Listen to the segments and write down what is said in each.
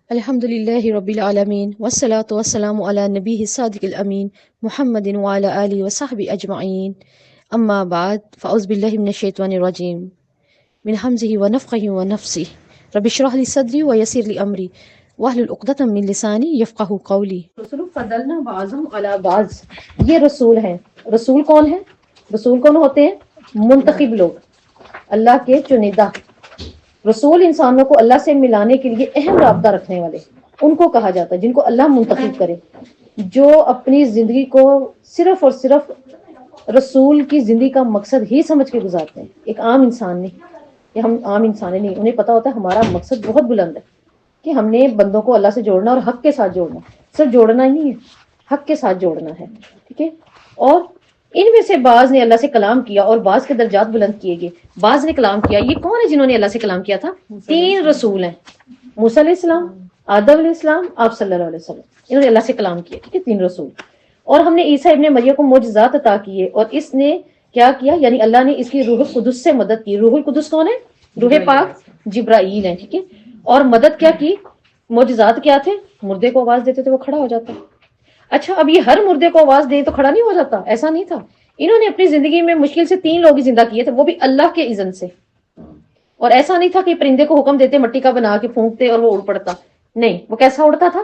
الحمد لله رب العالمين والصلاة والسلام على نبيه الصادق الأمين محمد وعلى آله وصحبه أجمعين. أما بعد فأعوذ بالله من الشيطان الرجيم من همزه ونفخه ونفسه. رب اشرح لي صدري ويسر لي أمري واحلل عقدة من لساني يفقهوا قولي. رسول فضلنا بعضهم على بعض. یہ رسول ہیں. رسول کون ہے؟ رسول کون ہوتے ہیں؟ منتخب لوگ، اللہ کے چنیدہ. رسول انسانوں کو اللہ سے ملانے کے لیے اہم رابطہ رکھنے والے، ان کو کہا جاتا ہے جن کو اللہ منتخب کرے، جو اپنی زندگی کو صرف اور صرف رسول کی زندگی کا مقصد ہی سمجھ کے گزارتے ہیں. ایک عام انسان نہیں، یہ ہم عام انسان نہیں، انہیں پتا ہوتا ہے ہمارا مقصد بہت بلند ہے کہ ہم نے بندوں کو اللہ سے جوڑنا اور حق کے ساتھ جوڑنا. صرف جوڑنا ہی نہیں ہے، حق کے ساتھ جوڑنا ہے. ٹھیک ہے. اور ان میں سے بعض نے اللہ سے کلام کیا اور بعض کے درجات بلند کیے گئے. بعض نے کلام کیا. یہ کون ہے جنہوں نے اللہ سے کلام کیا تھا؟ 3 رسول ہیں. موسیٰ علیہ السلام، آدم علیہ السلام، آپ صلی اللہ علیہ وسلم. انہوں نے اللہ سے کلام کیا. ٹھیک ہے، 3 رسول. اور ہم نے عیسیٰ ابن مریم کو معجزات عطا کیے، اور اس نے کیا کیا؟ یعنی اللہ نے اس کی روح القدس سے مدد کی. روح القدس کون ہے؟ روح پاک جبرائیل ہے. ٹھیک ہے. اور مدد کیا کی؟ معجزات کیا تھے؟ مردے کو آواز دیتے تھے وہ کھڑا ہو جاتا. اچھا، اب یہ ہر مردے کو آواز دیں تو کھڑا نہیں ہو جاتا؟ ایسا نہیں تھا. انہوں نے اپنی زندگی میں مشکل سے 3 لوگ ہی زندہ کیے تھے، وہ بھی اللہ کے اذن سے. اور ایسا نہیں تھا کہ پرندے کو حکم دیتے مٹی کا بنا کے پھونکتے اور وہ اڑ پڑتا. نہیں، وہ کیسا اڑتا تھا؟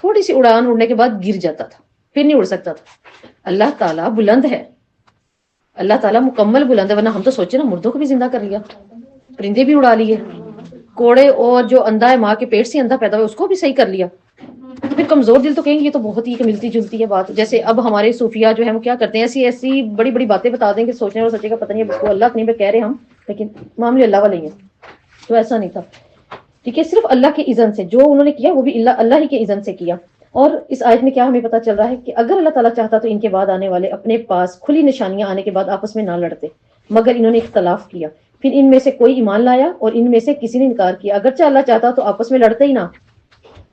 تھوڑی سی اڑان اڑنے کے بعد گر جاتا تھا، پھر نہیں اڑ سکتا تھا. اللہ تعالیٰ بلند ہے، اللہ تعالیٰ مکمل بلند ہے. ورنہ ہم تو سوچے نا، مردوں کو بھی زندہ کر لیا، پرندے بھی اڑا لیے، کوڑے اور جو اندھا ہے ماں کے پیٹ سے اندھا پیدا ہوا اس کو بھی صحیح کر لیا. تو پھر کمزور دل تو کہیں گے یہ تو بہت ہی ملتی جلتی ہے بات. جیسے اب ہمارے صوفیہ جو ہے وہ کیا کرتے ہیں، ایسی ایسی بڑی بڑی باتیں بتا دیں کہ سوچنے اور سوچے گا پتہ نہیں ہے کو اللہ نہیں کہہ رہے ہم، لیکن معاملے اللہ والے ہیں. تو ایسا نہیں تھا. ٹھیک ہے. صرف اللہ کے اذن سے جو انہوں نے کیا وہ بھی اللہ ہی کے اذن سے کیا. اور اس آیت میں کیا ہمیں پتا چل رہا ہے کہ اگر اللہ تعالیٰ چاہتا تو ان کے بعد آنے والے اپنے پاس کھلی نشانیاں آنے کے بعد آپس میں نہ لڑتے، مگر انہوں نے اختلاف کیا. پھر ان میں سے کوئی ایمان لایا اور ان میں سے کسی نے انکار کیا. اگرچہ اللہ چاہتا تو آپس میں لڑتے ہی نہ،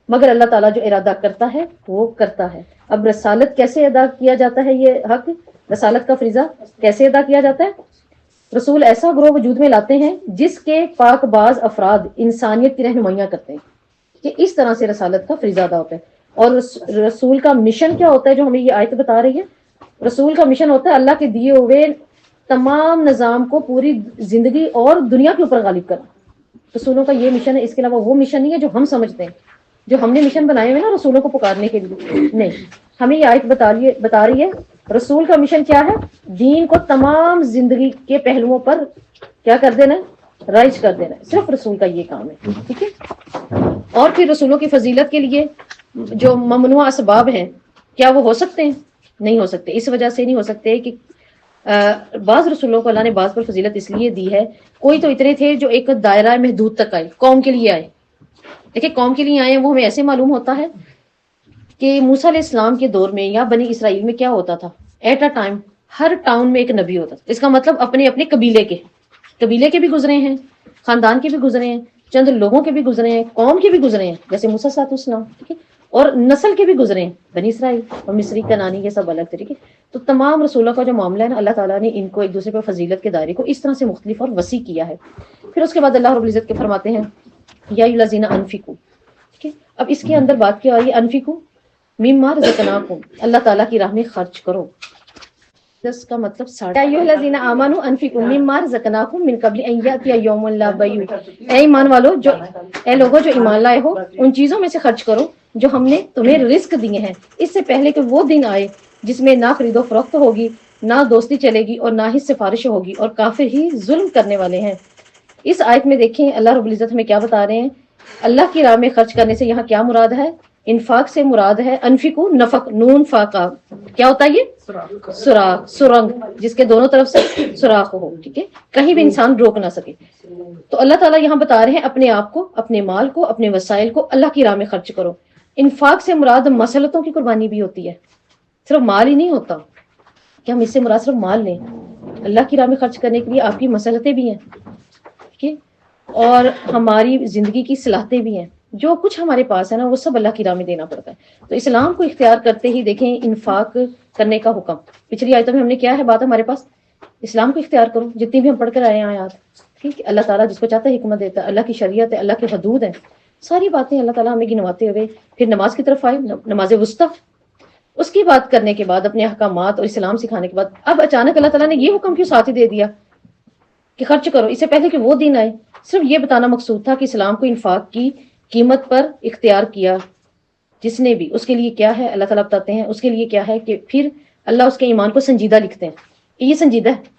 مگر اللہ تعالیٰ جو ارادہ کرتا ہے وہ کرتا ہے. اب رسالت کیسے ادا کیا جاتا ہے؟ یہ حق، رسالت کا فریضہ کیسے ادا کیا جاتا ہے؟ رسول ایسا گروہ وجود میں لاتے ہیں جس کے پاک باز افراد انسانیت کی رہنمائیاں کرتے ہیں کہ اس طرح سے رسالت کا فریضہ ادا ہوتا ہے. اور رسول کا مشن کیا ہوتا ہے جو ہمیں یہ آیت بتا رہی ہے؟ رسول کا مشن ہوتا ہے اللہ کے دیے ہوئے تمام نظام کو پوری زندگی اور دنیا کے اوپر غالب کرنا. رسولوں کا یہ مشن ہے. اس کے علاوہ وہ مشن نہیں ہے جو ہم سمجھتے ہیں، جو ہم نے مشن بنائے ہوئے نا رسولوں کو پکارنے کے لیے. نہیں، ہمیں یہ آیت بتا رہی ہے رسول کا مشن کیا ہے؟ دین کو تمام زندگی کے پہلوؤں پر کیا کر دینا ہے؟ رائج کر دینا ہے. صرف رسول کا یہ کام ہے. ٹھیک ہے. اور پھر رسولوں کی فضیلت کے لیے جو ممنوع اسباب ہیں، کیا وہ ہو سکتے ہیں؟ نہیں ہو سکتے. اس وجہ سے نہیں ہو سکتے کہ بعض رسولوں کو اللہ نے بعض پر فضیلت اس لیے دی ہے. کوئی تو اتنے تھے جو ایک دائرہ محدود تک آئے، قوم کے لیے آئے. دیکھیں، قوم کے لیے آئے ہیں وہ ہمیں ایسے معلوم ہوتا ہے کہ موسیٰ علیہ السلام کے دور میں یا بنی اسرائیل میں کیا ہوتا تھا؟ ایٹ اے ٹائم ہر ٹاؤن میں ایک نبی ہوتا تھا. اس کا مطلب اپنے اپنے قبیلے کے بھی گزرے ہیں، خاندان کے بھی گزرے ہیں، چند لوگوں کے بھی گزرے ہیں، قوم کے بھی گزرے ہیں جیسے موسیٰ علیہ السلام. ٹھیک ہے. اور نسل کے بھی گزرے ہیں، بنی اسرائیل اور مصری کنانی، یہ سب الگ طریقے. تو تمام رسولوں کا جو معاملہ ہے نا، اللہ تعالیٰ نے ان کو ایک دوسرے پر فضیلت کے دائرے کو اس طرح سے مختلف اور وسیع کیا ہے. پھر اس کے بعد اللہ رب العزت کے فرماتے ہیں یا الذین انفقوا. ٹھیک ہے. اب اس کے اندر بات کیا آئی؟ انفقوا مما رزقناکم، اللہ تعالیٰ کی راہ میں خرچ کرو. دس کا مطلب یا ایھا الذین آمنوا انفقوا مما رزقناکم من قبل ان یاتی یوم لا بیع. اے ایمان والو، اے لوگوں جو ایمان لائے ہو، ان چیزوں میں سے خرچ کرو جو ہم نے تمہیں رزق دیے ہیں، اس سے پہلے کہ وہ دن آئے جس میں نہ خرید و فروخت ہوگی، نہ دوستی چلے گی، اور نہ ہی سفارش ہوگی، اور کافر ہی ظلم کرنے والے ہیں. اس آیت میں دیکھیں اللہ رب العزت ہمیں کیا بتا رہے ہیں. اللہ کی راہ میں خرچ کرنے سے یہاں کیا مراد ہے؟ انفاق سے مراد ہے انفقو، نفق، نون فاقہ. کیا ہوتا ہے یہ؟ سوراخ، سرنگ، جس کے دونوں طرف سے سوراخ ہو. ٹھیک ہے. کہیں بھی انسان روک نہ سکے. تو اللہ تعالیٰ یہاں بتا رہے ہیں اپنے آپ کو، اپنے مال کو، اپنے وسائل کو اللہ کی راہ میں خرچ کرو. انفاق سے مراد مسلطوں کی قربانی بھی ہوتی ہے، صرف مال ہی نہیں ہوتا کہ ہم اس سے مراد صرف مال لیں. اللہ کی راہ میں خرچ کرنے کے لیے آپ کی مسلطیں بھی ہیں. ٹھیک ہے. اور ہماری زندگی کی صلاحتیں بھی ہیں. جو کچھ ہمارے پاس ہے نا وہ سب اللہ کی راہ میں دینا پڑتا ہے. تو اسلام کو اختیار کرتے ہی دیکھیں انفاق کرنے کا حکم. پچھلی آیتوں میں ہم نے کیا ہے بات ہمارے پاس؟ اسلام کو اختیار کرو، جتنی بھی ہم پڑھ کر آئے ہیں آیات. ٹھیک ہے. اللہ تعالیٰ جس کو چاہتا ہے حکمت دیتا ہے. اللہ کی شریعت ہے، اللہ کی حدود ہیں. ساری باتیں اللہ تعالیٰ ہمیں گنواتے ہوئے پھر نماز کی طرف آئے، نماز وسطیٰ، اس کی بات کرنے کے بعد اپنے احکامات اور اسلام سکھانے کے بعد اب اچانک اللہ تعالیٰ نے یہ حکم کیوں ساتھ ہی دے دیا کہ خرچ کرو؟ اس سے پہلے کہ وہ دن آئے صرف یہ بتانا مقصود تھا کہ اسلام کو انفاق کی قیمت پر اختیار کیا جس نے بھی، اس کے لیے کیا ہے اللہ تعالیٰ بتاتے ہیں، اس کے لیے کیا ہے کہ پھر اللہ اس کے ایمان کو سنجیدہ لکھتے ہیں کہ یہ سنجیدہ ہے۔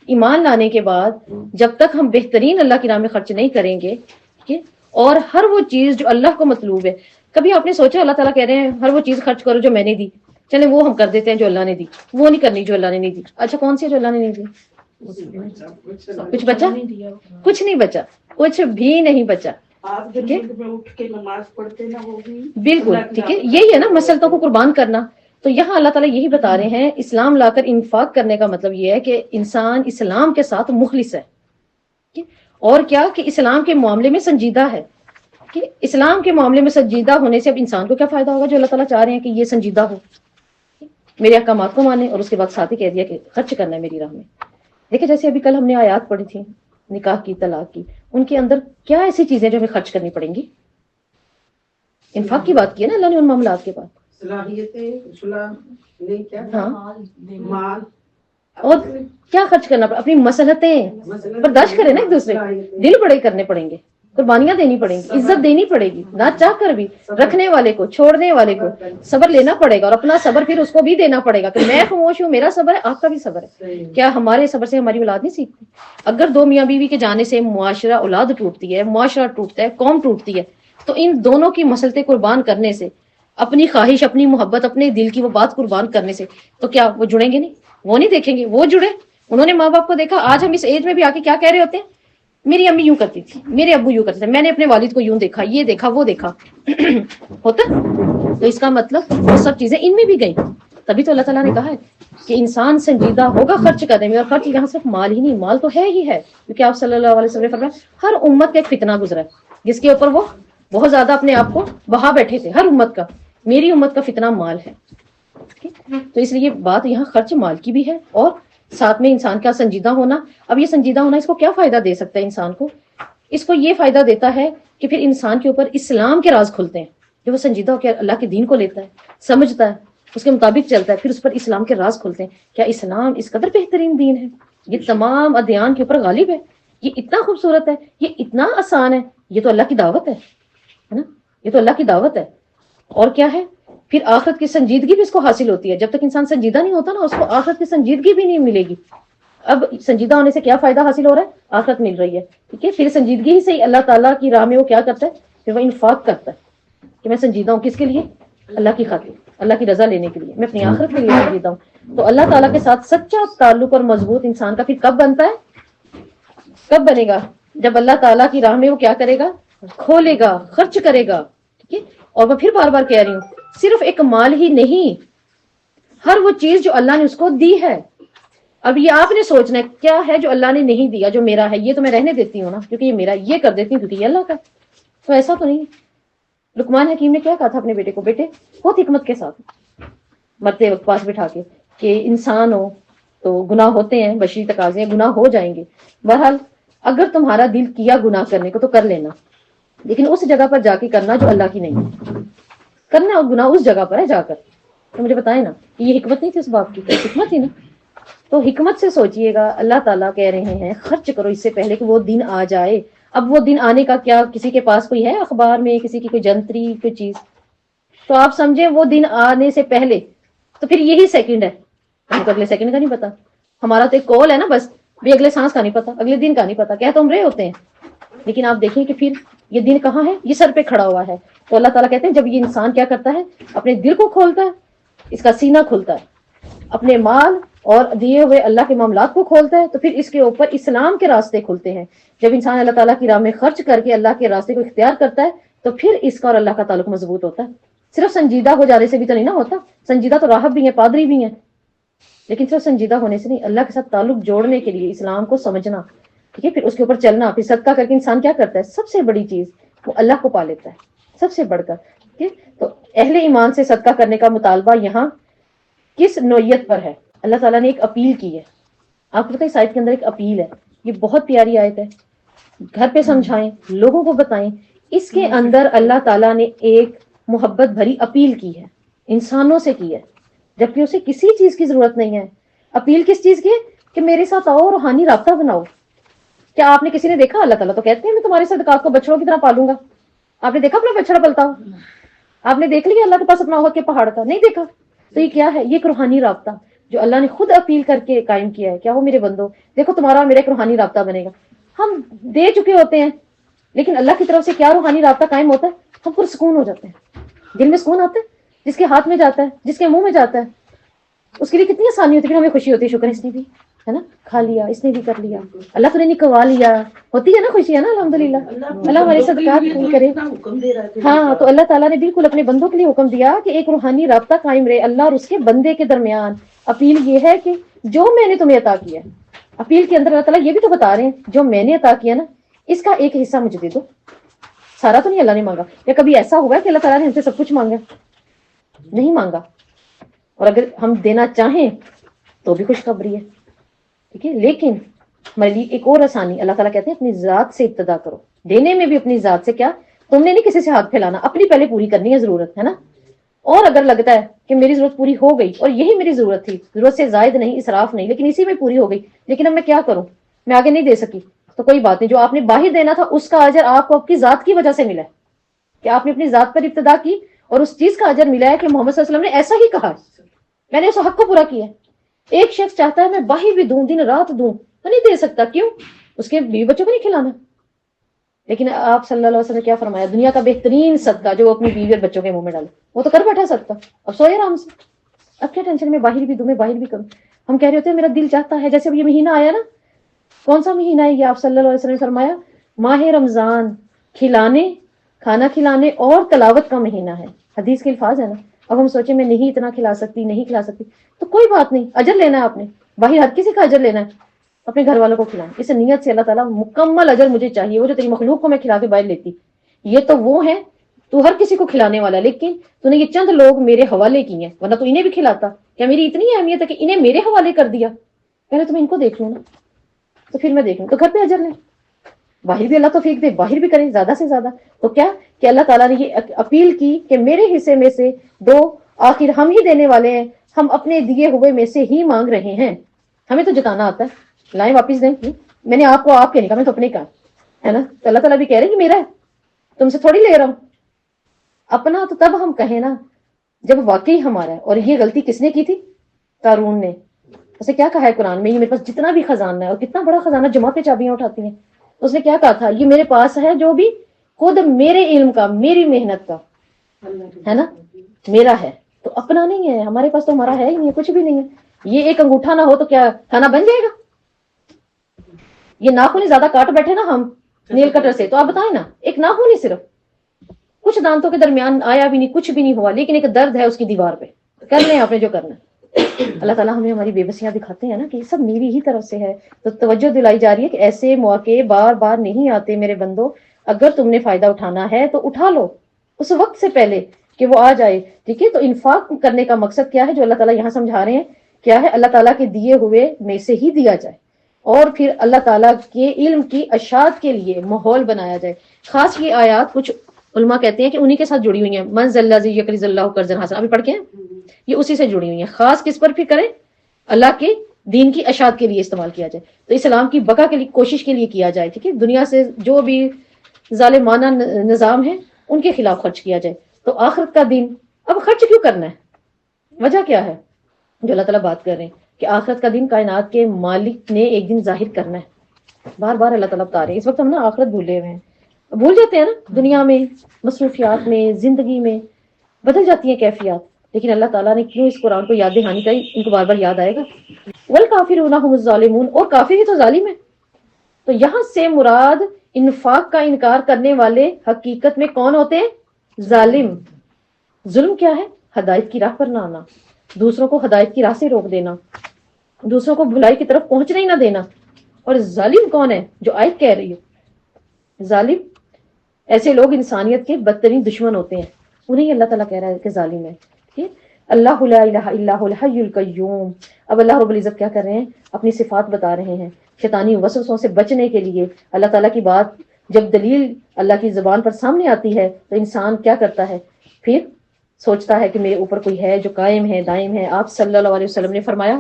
ایمان لانے کے بعد جب تک ہم بہترین اللہ کی راہ میں خرچ نہیں کریں گے، ٹھیک ہے، اور ہر وہ چیز جو اللہ کو مطلوب ہے، کبھی آپ نے سوچا اللہ تعالیٰ کہہ رہے ہیں ہر وہ چیز خرچ کرو جو میں نے دی، چلے وہ ہم کر دیتے ہیں جو اللہ نے دی، وہ نہیں کرنی جو اللہ نے نہیں دی۔ اچھا کون سی ہے جو اللہ نے نہیں دی؟ کچھ بچا؟ کچھ نہیں بچا، کچھ بھی نہیں بچا، ٹھیک ہے، اٹھ کے نماز پڑھتے نا وہ بھی بالکل ٹھیک ہے، یہی ہے نا مسلطوں کو قربان کرنا۔ تو یہاں اللہ تعالیٰ یہی بتا رہے ہیں اسلام لا کر انفاق کرنے کا مطلب یہ ہے کہ انسان اسلام کے ساتھ مخلص ہے، اور کیا کہ اسلام کے معاملے میں سنجیدہ ہے، کہ اسلام کے معاملے میں سنجیدہ ہونے سے اب انسان کو کیا فائدہ ہوگا جو اللہ تعالیٰ چاہ رہے ہیں کہ یہ سنجیدہ ہو، میرے احکامات کو مانے، اور اس کے بعد ساتھ ہی کہہ دیا کہ خرچ کرنا ہے میری راہ میں۔ دیکھیں جیسے ابھی کل ہم نے آیات پڑھی تھی نکاح کی، طلاق کی، ان کے اندر کیا ایسی چیزیں جو ہمیں خرچ کرنی پڑیں گی؟ انفاق کی بات کی ہے نا اللہ نے ان معاملات کے بعد، ہاں، مال اور کیا خرچ کرنا پڑا؟ اپنی مسلطیں برداشت کریں نا، ایک دوسرے دل بڑے کرنے پڑیں گے، قربانیاں دینی پڑیں گی، عزت دینی پڑے گی، نہ چاہ کر بھی، رکھنے والے کو چھوڑنے والے کو صبر لینا پڑے گا، اور اپنا صبر پھر اس کو بھی دینا پڑے گا کہ میں خاموش ہوں، میرا صبر ہے، آپ کا بھی صبر ہے۔ کیا ہمارے صبر سے ہماری اولاد نہیں سیکھتی؟ اگر دو میاں بیوی کے جانے سے معاشرہ، اولاد ٹوٹتی ہے، معاشرہ ٹوٹتا ہے، قوم ٹوٹتی ہے، تو ان دونوں کی مسلطیں قربان کرنے سے، اپنی خواہش، اپنی محبت، اپنے دل کی وہ بات قربان کرنے سے، تو کیا وہ جڑیں گے نہیں؟ وہ نہیں دیکھیں گے، وہ جڑے، انہوں نے ماں باپ کو دیکھا۔ آج ہم اس ایج میں بھی آ کے کیا کہہ رہے ہوتے ہیں؟ میری امی یوں کرتی تھی، میرے ابو یوں کرتے تھے، میں نے اپنے والد کو یوں دیکھا، یہ دیکھا، وہ دیکھا ہوتا۔ تو اس کا مطلب وہ سب چیزیں ان میں بھی گئی۔ تبھی تو اللہ تعالیٰ نے کہا ہے کہ انسان سنجیدہ ہوگا خرچ کرنے میں، اور خرچ یہاں صرف مال ہی نہیں، مال تو ہے ہی ہے، کیونکہ آپ صلی اللہ علیہ وسلم نے فرمایا ہر امت کا ایک فتنہ گزرا ہے جس کے اوپر وہ بہت زیادہ اپنے آپ کو بہا بیٹھے تھے، ہر امت کا۔ میری امت کا فتنہ مال ہے، تو اس لیے بات یہاں خرچ مال کی بھی ہے، اور ساتھ میں انسان کا سنجیدہ ہونا۔ اب یہ سنجیدہ ہونا اس کو کیا فائدہ دے سکتا ہے انسان کو؟ اس کو یہ فائدہ دیتا ہے کہ پھر انسان کے اوپر اسلام کے راز کھلتے ہیں، جب وہ سنجیدہ ہو کے اللہ کے دین کو لیتا ہے، سمجھتا ہے، اس کے مطابق چلتا ہے، پھر اس پر اسلام کے راز کھلتے ہیں۔ کیا اسلام اس قدر بہترین دین ہے، یہ تمام ادیان کے اوپر غالب ہے، یہ اتنا خوبصورت ہے، یہ اتنا آسان ہے، یہ تو اللہ کی دعوت ہے نا، یہ تو اللہ کی دعوت ہے۔ اور کیا ہے پھر آخرت کی سنجیدگی بھی اس کو حاصل ہوتی ہے۔ جب تک انسان سنجیدہ نہیں ہوتا نا، اس کو آخرت کی سنجیدگی بھی نہیں ملے گی۔ اب سنجیدہ ہونے سے کیا فائدہ حاصل ہو رہا ہے؟ آخرت مل رہی ہے، ٹھیک ہے۔ پھر سنجیدگی ہی سے ہی اللہ تعالیٰ کی راہ میں وہ کیا کرتا ہے؟ پھر وہ انفاق کرتا ہے کہ میں سنجیدہ ہوں، کس کے لیے؟ اللہ کی خاطر، اللہ کی رضا لینے کے لیے، میں اپنی آخرت کے لیے سنجیدہ ہوں۔ تو اللہ تعالیٰ کے ساتھ سچا تعلق اور مضبوط انسان کا پھر کب بنتا ہے؟ کب بنے گا؟ جب اللہ تعالیٰ کی راہ میں وہ کیا کرے گا؟ کھولے گا، خرچ کرے گا، ٹھیک ہے۔ اور میں پھر بار بار کہہ رہی ہوں، صرف ایک مال ہی نہیں، ہر وہ چیز جو اللہ نے اس کو دی ہے۔ اب یہ آپ نے سوچنا ہے کیا ہے جو اللہ نے نہیں دیا جو میرا ہے، یہ تو میں رہنے دیتی ہوں نا کیونکہ یہ میرا، یہ کر دیتی ہوں کیونکہ یہ اللہ کا۔ تو ایسا تو نہیں۔ لقمان حکیم نے کیا کہا تھا اپنے بیٹے کو؟ بیٹے بہت حکمت کے ساتھ مرتے وقت پاس بٹھا کے کہ انسان ہو تو گناہ ہوتے ہیں، بشری تقاضے ہیں، گناہ ہو جائیں گے، بہرحال اگر تمہارا دل کیا گناہ کرنے کو تو کر لینا، لیکن اس جگہ پر جا کے کرنا جو اللہ کی نہیں ہے، کرنا اور گناہ اس جگہ پر ہے جا کر۔ تو مجھے بتائیں نا کہ یہ حکمت نہیں تھی اس باپ کی؟ حکمت تھی نا۔ تو حکمت سے سوچئے گا، اللہ تعالیٰ کہہ رہے ہیں خرچ کرو اس سے پہلے کہ وہ دن آ جائے۔ اب وہ دن آنے کا کیا کسی کے پاس کوئی ہے اخبار میں، کسی کی کوئی جنتری کوئی چیز؟ تو آپ سمجھیں وہ دن آنے سے پہلے تو پھر یہی سیکنڈ ہے، ہم کو اگلے سیکنڈ کا نہیں پتا، ہمارا تو ایک کال ہے نا بس، بھی اگلے سانس کا نہیں پتا، اگلے دن کا نہیں پتا، کہہ تو ہم رہے ہوتے ہیں، لیکن آپ دیکھیں کہ پھر یہ دن کہاں ہے؟ یہ سر پہ کھڑا ہوا ہے۔ تو اللہ تعالیٰ کہتے ہیں جب یہ انسان کیا کرتا ہے؟ اپنے دل کو کھولتا ہے، اس کا سینہ کھلتا ہے، اپنے مال اور دیے ہوئے اللہ کے معاملات کو کھولتا ہے، تو پھر اس کے اوپر اسلام کے راستے کھلتے ہیں۔ جب انسان اللہ تعالیٰ کی راہ میں خرچ کر کے اللہ کے راستے کو اختیار کرتا ہے تو پھر اس کا اور اللہ کا تعلق مضبوط ہوتا ہے۔ صرف سنجیدہ ہو جانے سے بھی تو نہیں نا ہوتا، سنجیدہ تو راہب بھی ہیں، پادری بھی ہیں، لیکن صرف سنجیدہ ہونے سے نہیں، اللہ کے ساتھ تعلق جوڑنے کے لیے اسلام کو سمجھنا، ٹھیک ہے، پھر اس کے اوپر چلنا، پھر صدقہ کر کے انسان کیا کرتا ہے؟ سب سے بڑی چیز وہ اللہ کو پا لیتا ہے، سب سے بڑھ کر، ٹھیک ہے۔ تو اہل ایمان سے صدقہ کرنے کا مطالبہ یہاں کس نوعیت پر ہے؟ اللہ تعالیٰ نے ایک اپیل کی ہے، آپ کو پتہ ہے اس آیت کے اندر ایک اپیل ہے، یہ بہت پیاری آیت ہے۔ گھر پہ سمجھائیں، لوگوں کو بتائیں، اس کے اندر اللہ تعالیٰ نے ایک محبت بھری اپیل کی ہے، انسانوں سے کی ہے، جبکہ اسے کسی چیز کی ضرورت نہیں ہے۔ اپیل کس چیز کی ہے؟ کہ میرے ساتھ آؤ، روحانی رابطہ بناؤ۔ کیا آپ نے کسی نے دیکھا؟ اللہ تعالیٰ تو کہتے ہیں میں تمہارے صدقات کو بچڑوں کی طرح پالوں گا۔ آپ نے دیکھا اپنا بچڑا پلتا ہو؟ آپ نے دیکھ لیا اللہ کے پاس اپنا عہد کے پہاڑ کا؟ نہیں دیکھا۔ تو یہ کیا ہے؟ یہ ایک روحانی رابطہ جو اللہ نے خود اپیل کر کے قائم کیا ہے۔ کیا ہو میرے بندو، دیکھو تمہارا اور میرا ایک روحانی رابطہ بنے گا۔ ہم دے چکے ہوتے ہیں، لیکن اللہ کی طرف سے کیا روحانی رابطہ قائم ہوتا ہے؟ ہم پرسکون ہو جاتے ہیں، دل میں سکون آتا ہے۔ جس کے ہاتھ میں جاتا ہے، جس کے منہ میں جاتا ہے، اس کے لیے کتنی آسانی ہوتی ہے، ہمیں خوشی ہوتی ہے، شکر اس نے بھی ہے نا کھا لیا، اس نے بھی کر لیا، اللہ تو نے نکلوا لیا، ہوتی ہے نا خوشی، ہے نا الحمدللہ۔ اللہ ہمارے صدقات قبول کرے۔ ہاں، تو اللہ تعالیٰ نے بالکل اپنے بندوں کے لیے حکم دیا کہ ایک روحانی رابطہ قائم رہے اللہ اور اس کے بندے کے درمیان۔ اپیل یہ ہے کہ جو میں نے تمہیں عطا کیا ہے، اپیل کے اندر اللہ تعالیٰ یہ بھی تو بتا رہے ہیں جو میں نے عطا کیا نا، اس کا ایک حصہ مجھے دے دو۔ سارا تو نہیں اللہ نے مانگا، یا کبھی ایسا ہوا ہے کہ اللہ تعالیٰ نے ہم سے سب کچھ مانگا؟ نہیں مانگا۔ اور اگر ہم دینا چاہیں تو بھی خوشخبری ہے، ٹھیک ہے، لیکن ہمارے لیے ایک اور آسانی، اللہ تعالیٰ کہتے ہیں اپنی ذات سے ابتدا کرو، دینے میں بھی اپنی ذات سے۔ کیا تم نے نہیں کسی سے ہاتھ پھیلانا، اپنی پہلے پوری کرنی ہے ضرورت، ہے نا۔ اور اگر لگتا ہے کہ میری ضرورت پوری ہو گئی اور یہی میری ضرورت تھی، ضرورت سے زائد نہیں، اسراف نہیں، لیکن اسی میں پوری ہو گئی، لیکن اب میں کیا کروں، میں آگے نہیں دے سکی، تو کوئی بات نہیں، جو آپ نے باہر دینا تھا اس کا اجر آپ کو آپ کی ذات کی وجہ سے ملا ہے، کہ آپ نے اپنی ذات پر ابتدا کی، اور اس چیز کا اجر ملا ہے کہ محمد صلی اللہ علیہ وسلم نے ایسا ہی کہا، میں نے اس حق کو پورا کیا ہے۔ ایک شخص چاہتا ہے میں باہر بھی دوں، دن رات دوں، تو نہیں دے سکتا، کیوں؟ اس کے بیوی بچوں کو نہیں کھلانا۔ لیکن آپ صلی اللہ علیہ وسلم نے کیا فرمایا؟ دنیا کا بہترین صدقہ جو وہ اپنی بیوی اور بچوں کے منہ میں ڈالے، وہ تو کر بیٹھا صدقہ، اب سوئے آرام سے، اب کیا ٹینشن میں باہر بھی دوں، میں باہر بھی کروں۔ ہم کہہ رہے ہوتے ہیں میرا دل چاہتا ہے، جیسے اب یہ مہینہ آیا نا، کون سا مہینہ ہے یہ؟ آپ صلی اللہ علیہ وسلم نے فرمایا ماہ رمضان کھلانے، کھانا کھلانے اور تلاوت کا مہینہ ہے، حدیث کے الفاظ ہے نا۔ اب ہم سوچیں میں نہیں اتنا کھلا سکتی، نہیں کھلا سکتی، تو کوئی بات نہیں، اجر لینا ہے آپ نے، باہر ہر کسی کا اجر لینا ہے، اپنے گھر والوں کو کھلائیں، اس نیت سے اللہ تعالیٰ مکمل اجر مجھے چاہیے، وہ جو تیری مخلوق کو میں کھلا کے باہر لیتی، یہ تو وہ ہے، تو ہر کسی کو کھلانے والا، لیکن تو نے یہ چند لوگ میرے حوالے کی ہیں، ورنہ تو انہیں بھی کھلاتا۔ کیا میری اتنی اہمیت ہے کہ انہیں میرے حوالے کر دیا؟ پہلے تو میں ان کو دیکھ لوں نا، تو پھر میں دیکھ لوں، تو گھر پہ اجر لیں، باہر بھی اللہ توفیق دے، باہر بھی کریں زیادہ سے زیادہ۔ تو کیا کہ اللہ تعالیٰ نے یہ اپیل کی کہ میرے حصے میں سے دو، آخر ہم ہی دینے والے ہیں، ہم اپنے دیے ہوئے میں سے ہی مانگ رہے ہیں، ہمیں تو جتانا آتا ہے، لائیں واپس دیں، میں نے آپ کو آپ کے نہیں کہا، میں تو اپنے کہا ہے نا۔ تو اللہ تعالیٰ بھی کہہ رہے ہیں کہ میرا ہے، تم سے تھوڑی لے رہا ہوں، اپنا تو تب ہم کہیں نا جب واقعی ہمارا ہے۔ اور یہ غلطی کس نے کی تھی؟ قارون نے۔ اسے کیا کہا ہے قرآن میں؟ یہ میرے پاس جتنا بھی خزانہ ہے، اور کتنا بڑا خزانہ، جماعتیں چابیاں اٹھاتی ہیں، اس نے کیا کہا تھا؟ یہ میرے پاس ہے جو بھی خود میرے علم کا، میری محنت کا ہے نا، میرا ہے، تو اپنا نہیں ہے، ہمارے پاس تو ہمارا ہے ہی نہیں، کچھ بھی نہیں ہے۔ یہ ایک انگوٹھا نہ ہو تو کیا کھانا بن جائے گا؟ یہ ناخن زیادہ کاٹ بیٹھے نا ہم نیل کٹر سے، تو آپ بتائیں نا، ایک ناخن ہی صرف کچھ دانتوں کے درمیان آیا بھی نہیں، کچھ بھی نہیں ہوا، لیکن ایک درد ہے اس کی دیوار پہ، کر لیں آپ نے جو کرنا ہے۔ اللہ تعالیٰ ہمیں ہماری بے بسیاں دکھاتے ہیں نا کہ یہ سب میری ہی طرف سے ہے، تو توجہ دلائی جا رہی ہے کہ ایسے موقع بار بار نہیں آتے میرے بندو، اگر تم نے فائدہ اٹھانا ہے تو اٹھا لو اس وقت سے پہلے کہ وہ آ جائے، ٹھیک ہے۔ تو انفاق کرنے کا مقصد کیا ہے جو اللہ تعالیٰ یہاں سمجھا رہے ہیں؟ کیا ہے؟ اللہ تعالیٰ کے دیے ہوئے میں سے ہی دیا جائے، اور پھر اللہ تعالیٰ کے علم کی اشاعت کے لیے ماحول بنایا جائے۔ خاص یہ آیات کچھ علماء کہتے ہیں کہ انہی کے ساتھ جڑی ہوئی ہیں، من ذا الذی یقرض اللہ قرضا حسنا، ابھی پڑھ کے ہیں، یہ اسی سے جڑی ہوئی ہیں۔ خاص کس پر پھر کریں؟ اللہ کے دین کی اشاعت کے لیے استعمال کیا جائے، تو اسلام کی بقا کے لیے کوشش کے لیے کیا جائے، ٹھیک ہے۔ دنیا سے جو بھی ظالمانہ نظام ہے ان کے خلاف خرچ کیا جائے۔ تو آخرت کا دن، اب خرچ کیوں کرنا ہے؟ وجہ کیا ہے جو اللہ تعالیٰ بات کر رہے ہیں کہ آخرت کا دن کائنات کے مالک نے ایک دن ظاہر کرنا ہے، بار بار اللہ تعالیٰ بتا رہے ہیں۔ اس وقت ہم نا آخرت بھولے ہوئے ہیں، بھول جاتے ہیں نا، دنیا میں مصروفیات میں، زندگی میں بدل جاتی ہیں کیفیات، لیکن اللہ تعالیٰ نے کیوں اس قرآن کو یاد دہانی کا، ان کو بار بار یاد آئے گا۔ والکافرون هم الظالمون، اور کافر ہی تو ظالم ہے۔ تو یہاں سے مراد انفاق کا انکار کرنے والے حقیقت میں کون ہوتے ہیں؟ ظالم۔ ظلم کیا ہے؟ ہدایت کی راہ پر نہ آنا، دوسروں کو ہدایت کی راہ سے روک دینا، دوسروں کو بھلائی کی طرف پہنچنے ہی نہ دینا۔ اور ظالم کون ہے؟ جو آیت کہہ رہی ہے ظالم، ایسے لوگ انسانیت کے بدترین دشمن ہوتے ہیں، انہیں اللہ تعالیٰ کہہ رہا ہے کہ ظالم ہے، ٹھیک ہے۔ اللہ لا الہ الا هو الحی القیوم۔ اب اللہ رب العزت کیا کر رہے ہیں؟ اپنی صفات بتا رہے ہیں، شیطانی وسوسوں سے بچنے کے لیے اللہ تعالیٰ کی بات جب دلیل اللہ کی زبان پر سامنے آتی ہے تو انسان کیا کرتا ہے؟ پھر سوچتا ہے کہ میرے اوپر کوئی ہے جو قائم ہے دائم ہے۔ آپ صلی اللہ علیہ وسلم نے فرمایا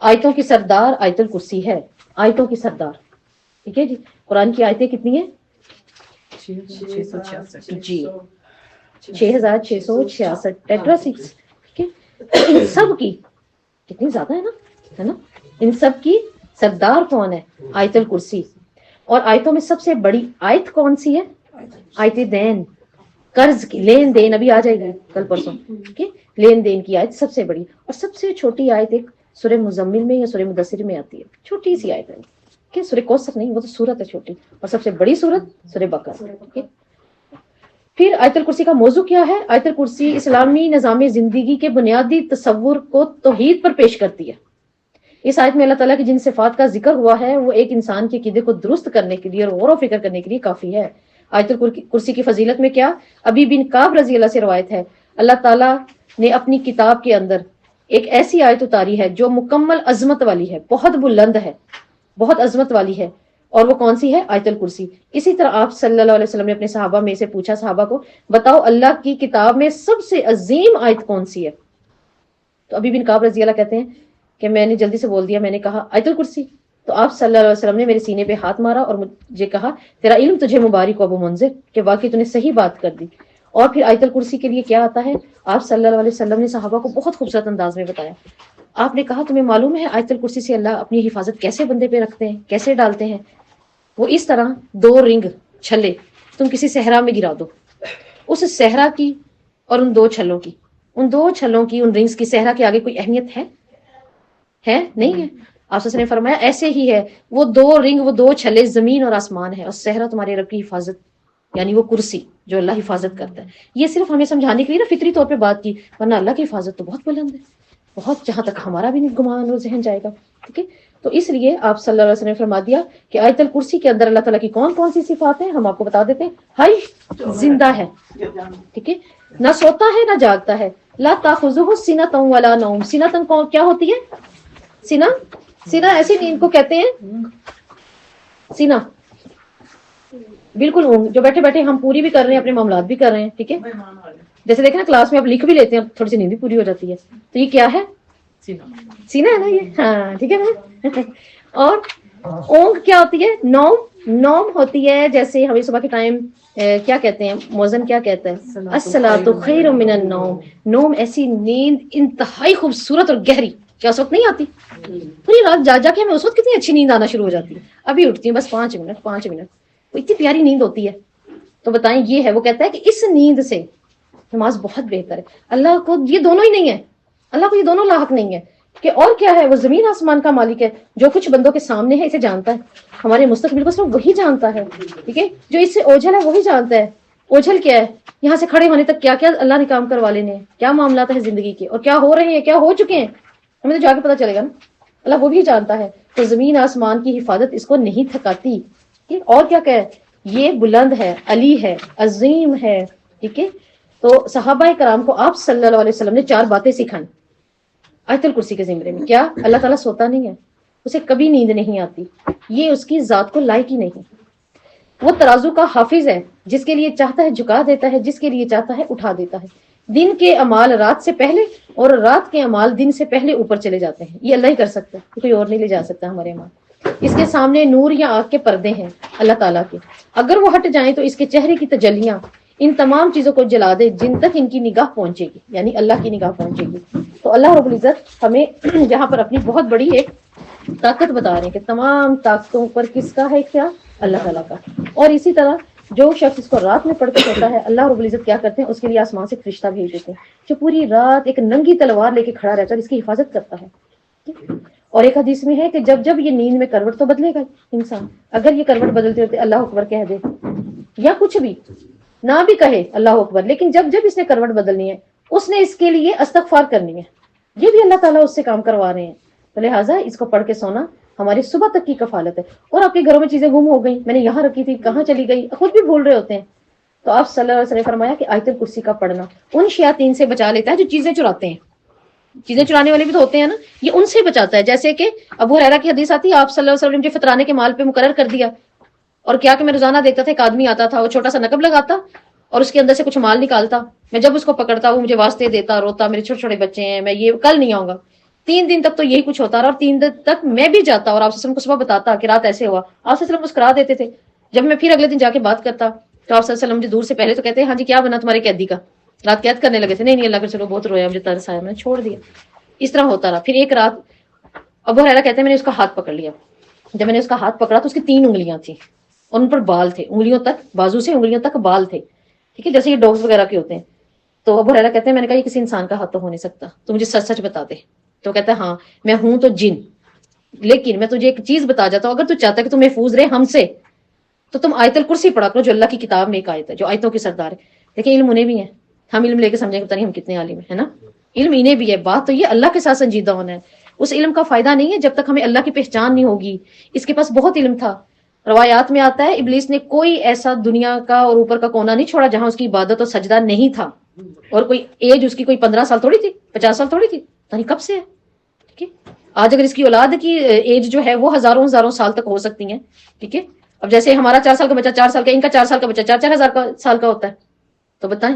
آیتوں کی سردار آیت الکرسی ہے، آیتوں کی سردار، ٹھیک ہے جی۔ قرآن کی آیتیں کتنی ہیں؟ 6,666 جی 6666 ٹیٹرا 6، ٹھیک ہے۔ ان سب کی کتنی زیادہ ہے نا، ان سب کی سردار کون ہے؟ آیت الکرسی۔ اور آیتوں میں سب سے بڑی آیت کون سی ہے؟ آیت دین، قرض کی، لین دین، ابھی آ جائے گی کل پرسوں، ٹھیک ہے، لین دین کی آیت سب سے بڑی۔ اور سب سے چھوٹی آیت ایک سورہ مزمل میں یا سورہ مدثر میں آتی ہے، چھوٹی سی آیت ہے کہ سورہ کوثر نہیں، وہ تو سورت ہے چھوٹی، اور سب سے بڑی سورت سورہ بقرہ، ٹھیک ہے۔ پھر آیت الکرسی کا موضوع کیا ہے؟ آیت الکرسی اسلامی نظام زندگی کے بنیادی تصور کو توحید پر پیش کرتی ہے۔ اس آیت میں اللہ تعالیٰ کی جن صفات کا ذکر ہوا ہے وہ ایک انسان کے عقیدے کو درست کرنے کے لیے اور غور و فکر کرنے کے لیے کافی ہے۔ آیت الکرسی کی فضیلت میں کیا؟ ابی بن کعب رضی اللہ سے روایت ہے، اللہ تعالیٰ نے اپنی کتاب کے اندر ایک ایسی آیت اتاری ہے جو مکمل عظمت والی ہے، بہت بلند ہے، بہت عظمت والی ہے، اور وہ کون سی ہے؟ آیت الکرسی۔ اسی طرح آپ صلی اللہ علیہ وسلم نے اپنے صحابہ میں سے پوچھا، صحابہ کو بتاؤ اللہ کی کتاب میں سب سے عظیم آیت کون سی ہے؟ تو ابی بن کعب رضی اللہ کہتے ہیں کہ میں نے جلدی سے بول دیا، میں نے کہا آیت الکرسی۔ تو آپ صلی اللہ علیہ وسلم نے میرے سینے پہ ہاتھ مارا اور مجھے کہا تیرا علم تجھے مبارک ہو ابو منذر، کہ واقعی تو نے صحیح بات کر دی۔ اور پھر آیت الکرسی کے لیے کیا آتا ہے؟ آپ صلی اللہ علیہ وسلم نے صحابہ کو بہت خوبصورت انداز میں بتایا۔ آپ نے کہا تمہیں معلوم ہے آیت الکرسی سے اللہ اپنی حفاظت کیسے بندے پہ رکھتے ہیں، کیسے ڈالتے ہیں؟ وہ اس طرح 2 رنگ چھلے تم کسی صحرا میں گرا دو، اس صحرا کی اور ان 2 چھلوں کی، ان 2 چھلوں کی، ان رنگز کی صحرا کے آگے کوئی اہمیت ہے؟ نہیں ہے۔ آپ نے فرمایا ایسے ہی ہے، وہ 2 رنگ، وہ 2 چھلے زمین اور آسمان ہے، اور صحرا تمہارے رب کی حفاظت، یعنی وہ کرسی جو اللہ حفاظت کرتا ہے۔ یہ صرف ہمیں سمجھانے کے لیے نا فطری طور پہ بات کی، ورنہ اللہ کی حفاظت تو بہت بلند ہے، بہت، جہاں تک ہمارا بھی گمان اور ذہن جائے گا، ٹھیک ہے۔ تو اس لیے آپ صلی اللہ علیہ وسلم نے فرما دیا کہ آیت الکرسی کے اندر اللہ تعالیٰ کی کون کون سی صفات ہیں، ہم آپ کو بتا دیتے ہیں۔ ہائی، زندہ ہے، ٹھیک ہے، نہ سوتا ہے نہ جاگتا ہے۔ لا تاخذہ سنۃ ولا نوم، سنۃ کیا ہوتی ہے؟ سینہ ایسی نیند کو کہتے ہیں، سینہ بالکل اونگ، جو بیٹھے بیٹھے ہم پوری بھی کر رہے ہیں، اپنے معاملات بھی کر رہے ہیں، ٹھیک ہے۔ جیسے دیکھیں نا کلاس میں آپ لکھ بھی لیتے ہیں، تھوڑی سی نیند بھی پوری ہو جاتی ہے، تو یہ کیا ہے؟ سینہ ہے نا یہ، ہاں ٹھیک ہے نا۔ اور اونگ کیا ہوتی ہے؟ نوم ہوتی ہے، جیسے ہمیں صبح کے ٹائم کیا کہتے ہیں، موزن کیا کہتا ہے؟ الصلاۃ خیر من النوم، نوم ایسی نیند انتہائی خوبصورت اور گہری، کیا اس وقت نہیں آتی؟ پوری رات جا جا کے ہمیں اس وقت کتنی اچھی نیند آنا شروع ہو جاتی ہے، ابھی اٹھتی ہوں بس 5 منٹ، وہ اتنی پیاری نیند ہوتی ہے۔ تو بتائیں یہ ہے، وہ کہتا ہے کہ اس نیند سے نماز بہت بہتر ہے۔ اللہ کو یہ دونوں ہی نہیں ہے، اللہ کو یہ دونوں لاحق نہیں ہے کہ اور کیا ہے، وہ زمین آسمان کا مالک ہے، جو کچھ بندوں کے سامنے ہے اسے جانتا ہے، ہمارے مستقبل کو صرف وہی جانتا ہے، ٹھیک ہے، جو اس سے اوجھل ہے وہی جانتا ہے۔ اوجھل کیا ہے؟ یہاں سے کھڑے ہونے تک کیا کیا اللہ نے کام کروا لینے ہیں، کیا معاملات ہیں زندگی کے، اور کیا ہو رہے ہیں، کیا ہو چکے ہیں، ہمیں تو جا کے پتا چلے گا نا، اللہ وہ بھی جانتا ہے۔ تو زمین آسمان کی حفاظت اس کو نہیں تھکاتی، اور کیا کہ یہ بلند ہے، علی ہے، عظیم ہے، ٹھیک ہے۔ تو صحابہ کرام کو آپ صلی اللہ علیہ وسلم نے 4 باتیں سکھائیں آیت الکرسی کے زمرے میں۔ کیا؟ اللہ تعالیٰ سوتا نہیں ہے، اسے کبھی نیند نہیں آتی، یہ اس کی ذات کو لائق ہی نہیں۔ وہ ترازو کا حافظ ہے، جس کے لیے چاہتا ہے جھکا دیتا ہے، جس کے لیے چاہتا ہے اٹھا دیتا ہے۔ دن کے اعمال رات سے پہلے اور رات کے اعمال دن سے پہلے اوپر چلے جاتے ہیں، یہ اللہ ہی کر سکتا ہے، کوئی اور نہیں لے جا سکتا ہمارے اعمال۔ اس کے سامنے نور یا آگ کے پردے ہیں اللہ تعالیٰ کے، اگر وہ ہٹ جائیں تو اس کے چہرے کی تجلیاں ان تمام چیزوں کو جلا دے جن تک ان کی نگاہ پہنچے گی، یعنی اللہ کی نگاہ پہنچے گی۔ تو اللہ رب العزت ہمیں یہاں پر اپنی بہت بڑی ایک طاقت بتا رہے ہیں کہ تمام طاقتوں پر کس کا ہے؟ کیا؟ اللہ تعالیٰ کا۔ اور اسی طرح جو شخص اس کو رات میں پڑھ کے سوتا ہے، اللہ رب العزت کیا کرتے ہیں، اس کے لیے آسمان سے فرشتہ بھیج دیتے ہیں جو پوری رات ایک ننگی تلوار لے کے کھڑا رہتا ہے اور اس کی حفاظت کرتا ہے۔ اور ایک حدیث میں ہے کہ جب جب یہ نیند میں کروٹ تو بدلے گا انسان، اگر یہ کروٹ بدلتے ہوتے اللہ اکبر کہہ دے یا کچھ بھی نہ بھی کہے اللہ اکبر، لیکن جب جب اس نے کروٹ بدلنی ہے اس نے اس کے لیے استغفار کرنی ہے، یہ بھی اللہ تعالیٰ اس سے کام کروا رہے ہیں۔ تو لہٰذا اس کو پڑھ کے سونا ہماری صبح تک کی کفالت ہے۔ اور آپ کے گھروں میں چیزیں گم ہو گئی، میں نے یہاں رکھی تھی، کہاں چلی گئی، خود بھی بھول رہے ہوتے ہیں، تو آپ صلی اللہ علیہ وسلم نے فرمایا کہ آیت الکرسی کا پڑھنا ان شیاطین سے بچا لیتا ہے جو چیزیں چراتے ہیں، چیزیں چرانے والے بھی تو ہوتے ہیں نا، یہ ان سے بچاتا ہے۔ جیسے کہ ابو ہریرہ کی حدیث آتی ہے، آپ صلی اللہ علیہ وسلم نے مجھے فطرانے کے مال پہ مقرر کر دیا اور کیا کہ میں روزانہ دیکھتا تھا ایک آدمی آتا تھا، وہ چھوٹا سا نقب لگاتا اور اس کے اندر سے کچھ مال نکالتا. میں جب اس کو پکڑتا وہ مجھے واسطے دیتا، روتا، میرے چھوٹے چھوٹے بچے ہیں، میں یہ کل نہیں آؤں گا. 3 دن تک تو یہی کچھ ہوتا رہا، اور 3 دن تک میں بھی جاتا اور آپ وسلم کو صبح بتاتا کہ رات ایسے ہوا. آپ وسلم مسکرا دیتے تھے. جب میں پھر اگلے دن جا کے بات کرتا تو آپ وسلم مجھے دور سے پہلے تو کہتے ہیں ہاں جی کیا بنا تمہارے قیدی کا، رات قید کرنے لگے تھے. نہیں اللہ کے چلو بہت رویا، مجھے ترس آیا، میں نے چھوڑ دیا. اس طرح ہوتا رہا. پھر ایک رات ابو ہریرہ کہتے ہیں میں نے اس کا ہاتھ پکڑ لیا. جب میں نے اس کا ہاتھ پکڑا تو اس کی 3 انگلیاں تھیں، ان پر بال تھے، انگلیوں تک، بازو سے انگلیوں تک بال تھے. ٹھیک ہے، جیسے یہ ڈاگس وغیرہ کے ہوتے ہیں. تو ابو ہریرہ کہتے ہیں میں نے کہا یہ کسی انسان کا ہاتھ تو ہو نہیں سکتا، تو مجھے سچ سچ بتا دے. تو کہتا ہے ہاں میں ہوں تو جن، لیکن میں تجھے ایک چیز بتا جاتا ہوں، اگر تو چاہتا ہے کہ تو محفوظ رہے ہم سے تو تم آیت الکرسی پڑھا کرو، جو اللہ کی کتاب میں ایک آیت ہے جو آیتوں کی سردار ہے. دیکھیں علم انہیں بھی ہے، ہم علم لے کے سمجھیں گے پتہ نہیں ہم کتنے عالم ہیں، ہے نا. علم انہیں بھی ہے. بات تو یہ اللہ کے ساتھ سنجیدہ ہونا ہے. اس علم کا فائدہ نہیں ہے جب تک ہمیں اللہ کی پہچان نہیں ہوگی. اس کے پاس بہت علم تھا. روایات میں آتا ہے ابلیس نے کوئی ایسا دنیا کا اور اوپر کا کونا نہیں چھوڑا جہاں اس کی عبادت اور سجدہ نہیں تھا. اور کوئی ایج اس کی کوئی 15 سال تھوڑی تھی، 50 سال تھوڑی تھی، پتہ نہیں کب سے ہے. ٹھیک ہے، آج اگر اس کی اولاد کی ایج جو ہے وہ ہزاروں ہزاروں سال تک ہو سکتی ہیں. ٹھیک ہے، اب جیسے ہمارا 4 سال کا بچہ 4 سال کا، ان کا 4 سال کا بچہ 4 سال کا ہوتا ہے. تو بتائیں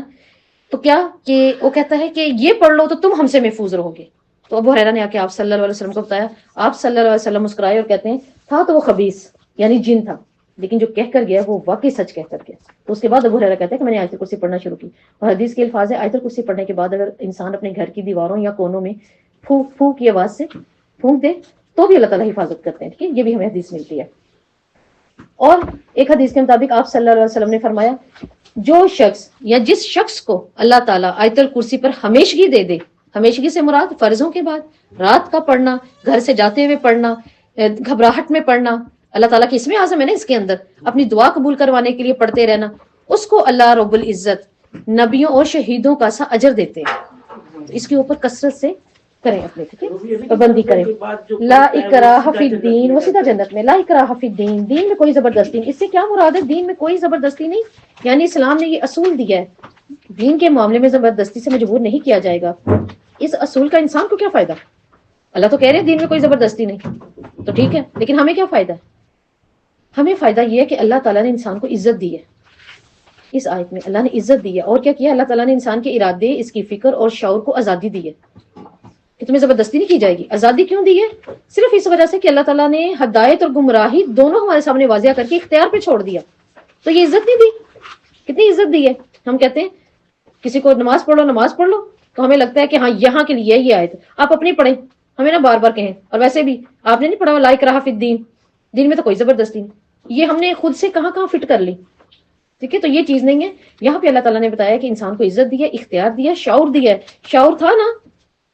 تو کیا کہ وہ کہتا ہے کہ یہ پڑھ لو تو تم ہم سے محفوظ رہو گے. تو ابو ہریرہ نے آ کے آپ صلی اللہ علیہ وسلم کو بتایا. آپ صلی اللہ علیہ وسلم مسکرائے اور کہتے ہیں تھا تو وہ خبیث یعنی جن تھا، لیکن جو کہہ کر گیا وہ واقعی سچ کہہ کر گیا. تو اس کے بعد ابو ہریرہ کہتے ہیں کہ میں نے آیت الکرسی پڑھنا شروع کی. اور حدیث کے الفاظ ہے آیت الکرسی پڑھنے کے بعد اگر انسان اپنے گھر کی دیواروں یا کونوں میں پھونک پھونک کی آواز سے پھونک دے تو بھی اللہ تعالیٰ حفاظت کرتے ہیں. ٹھیک ہے، یہ بھی ہمیں حدیث ملتی ہے. اور ایک حدیث کے مطابق آپ صلی اللہ علیہ وسلم نے فرمایا جو شخص یا جس شخص کو اللہ تعالیٰ آیت الکرسی پر ہمیشگی دے دے، ہمیشگی سے مراد فرضوں کے بعد رات کا پڑھنا، گھر سے جاتے ہوئے پڑھنا، گھبراہٹ میں پڑھنا، اللہ تعالیٰ کی اسم اعظم ہے نا اس کے اندر، اپنی دعا قبول کروانے کے لیے پڑھتے رہنا، اس کو اللہ رب العزت نبیوں اور شہیدوں کا سا اجر دیتے ہیں. تو اس کے اوپر کثرت سے کریں اپنے، ٹھیک ہے، پابندی کریں. لا اکراہ فی الدین، وہ سیدھا جنت میں. لا اکراہ فی الدین، دین میں کوئی زبردستی نہیں. اس سے کیا مراد ہے؟ دین میں کوئی زبردستی نہیں، یعنی اسلام نے یہ اصول دیا ہے دین کے معاملے میں زبردستی سے مجبور نہیں کیا جائے گا. اس اصول کا انسان کو کیا فائدہ؟ اللہ تو کہہ رہے ہیں دین میں کوئی زبردستی نہیں، تو ٹھیک ہے، لیکن ہمیں کیا فائدہ ہے؟ ہمیں فائدہ یہ ہے کہ اللہ تعالیٰ نے انسان کو عزت دی ہے. اس آیت میں اللہ نے عزت دی ہے. اور کیا کیا؟ اللہ تعالیٰ نے انسان کے ارادے، اس کی فکر اور شعور کو آزادی دی ہے کہ تمہیں زبردستی نہیں کی جائے گی. آزادی کیوں دی ہے؟ صرف اس وجہ سے کہ اللہ تعالیٰ نے ہدایت اور گمراہی دونوں ہمارے سامنے واضح کر کے اختیار پہ چھوڑ دیا. تو یہ عزت نہیں دی؟ کتنی عزت دی ہے. ہم کہتے ہیں کسی کو نماز پڑھ لو، نماز پڑھ لو، تو ہمیں لگتا ہے کہ ہاں یہاں کے لیے یہ آیت آپ اپنی پڑھیں، ہمیں نا بار بار کہیں. اور ویسے بھی آپ نے نہیں پڑھا لا اکراہ فی الدین، دین میں تو کوئی زبردستی نہیں. یہ ہم نے خود سے کہاں کہاں فٹ کر لی. ٹھیک ہے، تو یہ چیز نہیں ہے. یہاں پہ اللہ تعالیٰ نے بتایا کہ انسان کو عزت دی ہے، اختیار دیا، شعور دیا ہے. شعور تھا نا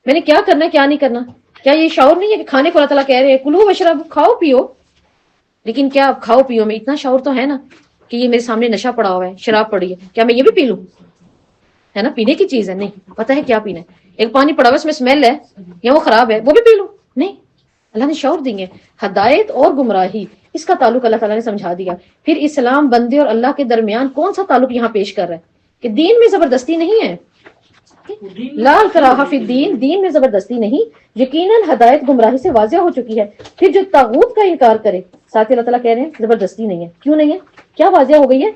میں نے کیا کرنا ہے کیا نہیں کرنا. کیا یہ شعور نہیں ہے کہ کھانے کو اللہ تعالیٰ کہہ رہے ہیں کلو وشرب، کھاؤ پیو، لیکن کیا اب کھاؤ پیو میں اتنا شعور تو ہے نا کہ یہ میرے سامنے نشہ پڑا ہوا ہے، شراب پڑی ہے، کیا میں یہ بھی پی لوں؟ ہے نا، پینے کی چیز ہے، نہیں پتہ ہے کیا پینا ہے. ایک پانی پڑا ہوا اس میں اسمیل ہے یا وہ خراب ہے، وہ بھی پی لوں؟ نہیں. اللہ نے شعور دی ہے. ہدایت اور گمراہی اس کا تعلق اللہ تعالیٰ نے سمجھا دیا. پھر اسلام بندے اور اللہ کے درمیان کون سا تعلق یہاں پیش کر رہا ہے کہ دین میں زبردستی نہیں ہے. لا اکراہ فی الدین، دین میں زبردستی نہیں. یقیناً ہدایت گمراہی سے واضح ہو چکی ہے. پھر جو طاغوت کا انکار کرے، ساتھ اللہ تعالیٰ کہہ رہے ہیں زبردستی نہیں ہے. کیوں نہیں ہے؟ کیا واضح ہو گئی ہے؟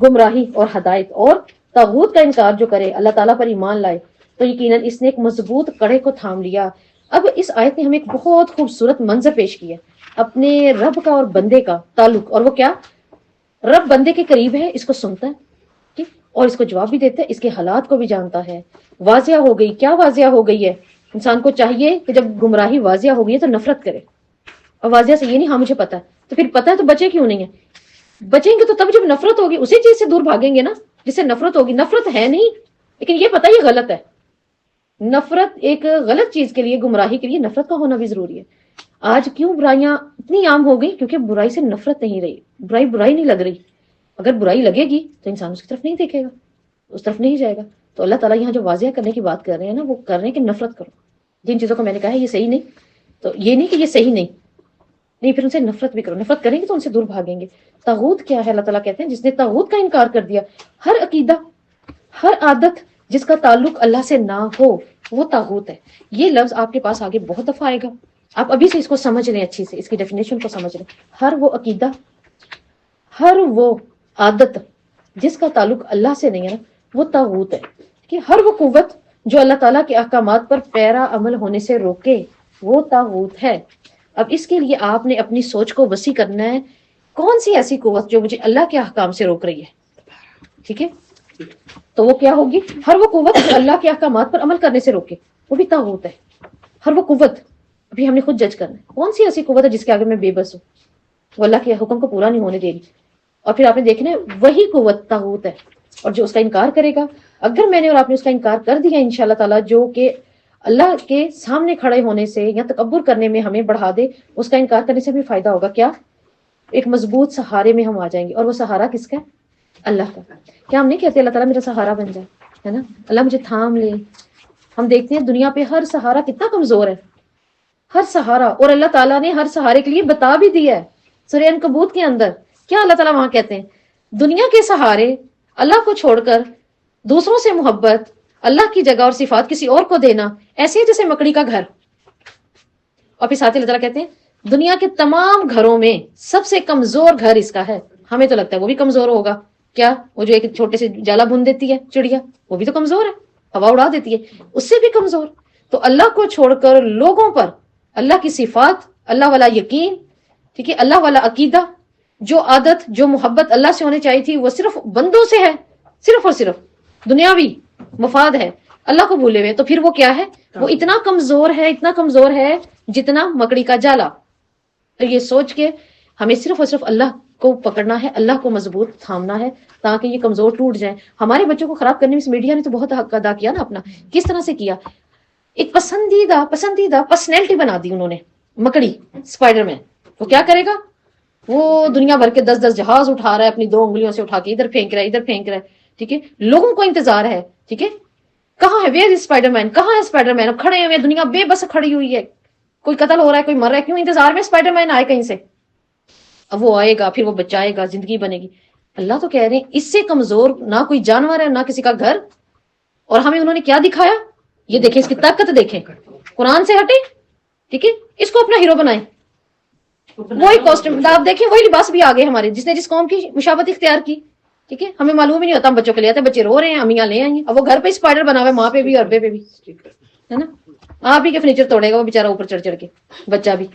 گمراہی اور ہدایت. اور طاغوت کا انکار جو کرے، اللہ تعالیٰ پر ایمان لائے، تو یقیناً اس نے ایک مضبوط کڑے کو تھام لیا. اب اس آیت نے ہمیں ایک بہت خوبصورت منظر پیش کیا اپنے رب کا اور بندے کا تعلق. اور وہ کیا؟ رب بندے کے قریب ہے، اس کو سنتا ہے اور اس کو جواب بھی دیتا ہے، اس کے حالات کو بھی جانتا ہے. واضح ہو گئی. کیا واضح ہو گئی ہے؟ انسان کو چاہیے کہ جب گمراہی واضح ہو گئی ہے تو نفرت کرے. اور واضح سے یہ نہیں ہاں مجھے پتا ہے، تو پھر پتا ہے تو بچے کیوں نہیں ہے؟ بچیں گے تو تب جب نفرت ہوگی اسی چیز سے دور بھاگیں گے نا جس سے نفرت ہوگی. نفرت ہے نہیں، لیکن یہ پتا یہ غلط ہے. نفرت ایک غلط چیز کے لیے، گمراہی کے لیے نفرت کا ہونا بھی ضروری ہے. آج کیوں برائیاں اتنی عام ہو گئی؟ کیونکہ برائی سے نفرت نہیں رہی. برائی نہیں لگ رہی. اگر برائی لگے گی تو انسان اس کی طرف نہیں دیکھے گا، اس طرف نہیں جائے گا. تو اللہ تعالیٰ یہاں جو واضح کرنے کی بات کر رہے ہیں نا، وہ کر رہے ہیں کہ نفرت کرو. جن چیزوں کو میں نے کہا ہے یہ صحیح نہیں، تو یہ نہیں کہ یہ صحیح نہیں، پھر ان سے نفرت بھی کرو. نفرت کریں گے تو ان سے دور بھاگیں گے. طاغوت کیا ہے؟ اللہ تعالیٰ کہتے ہیں جس نے طاغوت کا انکار کر دیا. ہر عقیدہ، ہر عادت جس کا تعلق اللہ سے نہ ہو وہ طاغوت ہے. یہ لفظ آپ کے پاس آگے بہت دفعہ آئے گا. آپ ابھی سے اس کو سمجھ لیں، اچھی سے اس کی ڈیفینیشن کو سمجھ لیں. ہر وہ عقیدہ، ہر وہ عادت جس کا تعلق اللہ سے نہیں ہے نا وہ طاغوت ہے، کہ ہر وہ قوت جو اللہ تعالیٰ کے احکامات پر پیرا عمل ہونے سے روکے وہ طاغوت ہے۔ اب اس کے لیے آپ نے اپنی سوچ کو وسیع کرنا ہے، کون سی ایسی قوت جو مجھے اللہ کے احکام سے روک رہی ہے، ٹھیک ہے؟ تو وہ کیا ہوگی؟ ہر وہ قوت جو اللہ کے احکامات پر عمل کرنے سے روکے وہ بھی طاغوت ہے۔ ہر وہ قوت، ابھی ہم نے خود جج کرنا ہے کون سی ایسی قوت ہے جس کے آگے میں بے بس ہوں، وہ اللہ کے حکم کو پورا نہیں ہونے دے گی، اور پھر آپ نے دیکھنا ہے وہی قوت طاغوت ہے۔ اور جو اس کا انکار کرے گا، اگر میں نے اور آپ نے اس کا انکار کر دیا انشاءاللہ تعالیٰ، جو کہ اللہ کے سامنے کھڑے ہونے سے یا تکبر کرنے میں ہمیں بڑھا دے، اس کا انکار کرنے سے ہمیں فائدہ ہوگا کیا؟ ایک مضبوط سہارے میں ہم آ جائیں گے، اور وہ سہارا کس کا ہے؟ اللہ کا۔ کیا ہم نہیں کہتے اللہ تعالیٰ میرا سہارا بن جائے، ہے نا، اللہ مجھے تھام لے؟ ہم دیکھتے ہیں دنیا پہ ہر سہارا کتنا کمزور ہے، ہر سہارا، اور اللہ تعالیٰ نے ہر سہارے کے لیے بتا بھی دیا ہے سورہ عنکبوت کے اندر۔ کیا اللہ تعالیٰ وہاں کہتے ہیں؟ دنیا کے سہارے اللہ کو چھوڑ کر دوسروں سے محبت، اللہ کی جگہ اور صفات کسی اور کو دینا، ایسے ہی جیسے مکڑی کا گھر۔ اور پھر ساتھ ہی اللہ تعالیٰ کہتے ہیں دنیا کے تمام گھروں میں سب سے کمزور گھر اس کا ہے۔ ہمیں تو لگتا ہے وہ بھی کمزور ہوگا، کیا وہ جو ایک چھوٹے سے جالا بن دیتی ہے چڑیا، وہ بھی تو کمزور ہے، ہوا اڑا دیتی ہے، اس سے بھی کمزور۔ تو اللہ کو چھوڑ کر لوگوں پر اللہ کی صفات، اللہ والا یقین، ٹھیک ہے، اللہ والا عقیدہ، جو عادت جو محبت اللہ سے ہونی چاہیے تھی وہ صرف بندوں سے ہے، صرف اور صرف دنیاوی مفاد ہے، اللہ کو بھولے ہوئے، تو پھر وہ کیا ہے؟ وہ اتنا کمزور ہے، اتنا کمزور ہے جتنا مکڑی کا جالا۔ تو یہ سوچ کے ہمیں صرف اور صرف اللہ کو پکڑنا ہے، اللہ کو مضبوط تھامنا ہے تاکہ یہ کمزور ٹوٹ جائیں۔ ہمارے بچوں کو خراب کرنے میں اس میڈیا نے تو بہت حق ادا کیا نا اپنا۔ کس طرح سے کیا؟ ایک پسندیدہ پرسنالٹی بنا دی انہوں نے، مکڑی، اسپائڈر مین۔ وہ کیا کرے گا؟ وہ دنیا بھر کے 10 جہاز اٹھا رہا ہے، اپنی 2 انگلیوں سے اٹھا کے ادھر پھینک رہا ہے، ادھر پھینک رہا ہے، ٹھیک ہے؟ لوگوں کو انتظار ہے، ٹھیک ہے، کہاں ہے ویئر از اسپائڈر مین، کہاں ہے اسپائڈر مین؟ اب کھڑے ہوئے، دنیا بے بس کھڑی ہوئی ہے، کوئی قتل ہو رہا ہے، کوئی مر رہا ہے، کیوں انتظار میں اسپائڈر مین آئے کہیں سے، اب وہ آئے گا، پھر وہ بچائے گا، زندگی بنے گی۔ اللہ تو کہہ رہے ہیں اس سے کمزور نہ کوئی جانور ہے، نہ کسی کا گھر۔ اور ہمیں انہوں نے کیا دکھایا؟ یہ دیکھیں، اس کی طاقت دیکھیں، قرآن سے ہٹے، ٹھیک ہے، اس کو اپنا ہیرو بنائیں، وہی کاسٹیوم آپ دیکھیں، وہی لباس بھی آگے ہمارے، جس نے جس قوم کی مشابت اختیار کی، ٹھیک ہے، ہمیں معلوم ہی نہیں ہوتا، ہم بچوں کے لے آتے ہیں، بچے رو رہے ہیں، امیاں لے آئیں گے، اب وہ گھر پہ اسپائڈر بنا ہوا ہے، ماں پہ بھی اور ابے پہ بھی، ہے نا، آپ ہی کے فرنیچر توڑے گا وہ بےچارا اوپر چڑھ چڑھ کے، بچہ بھی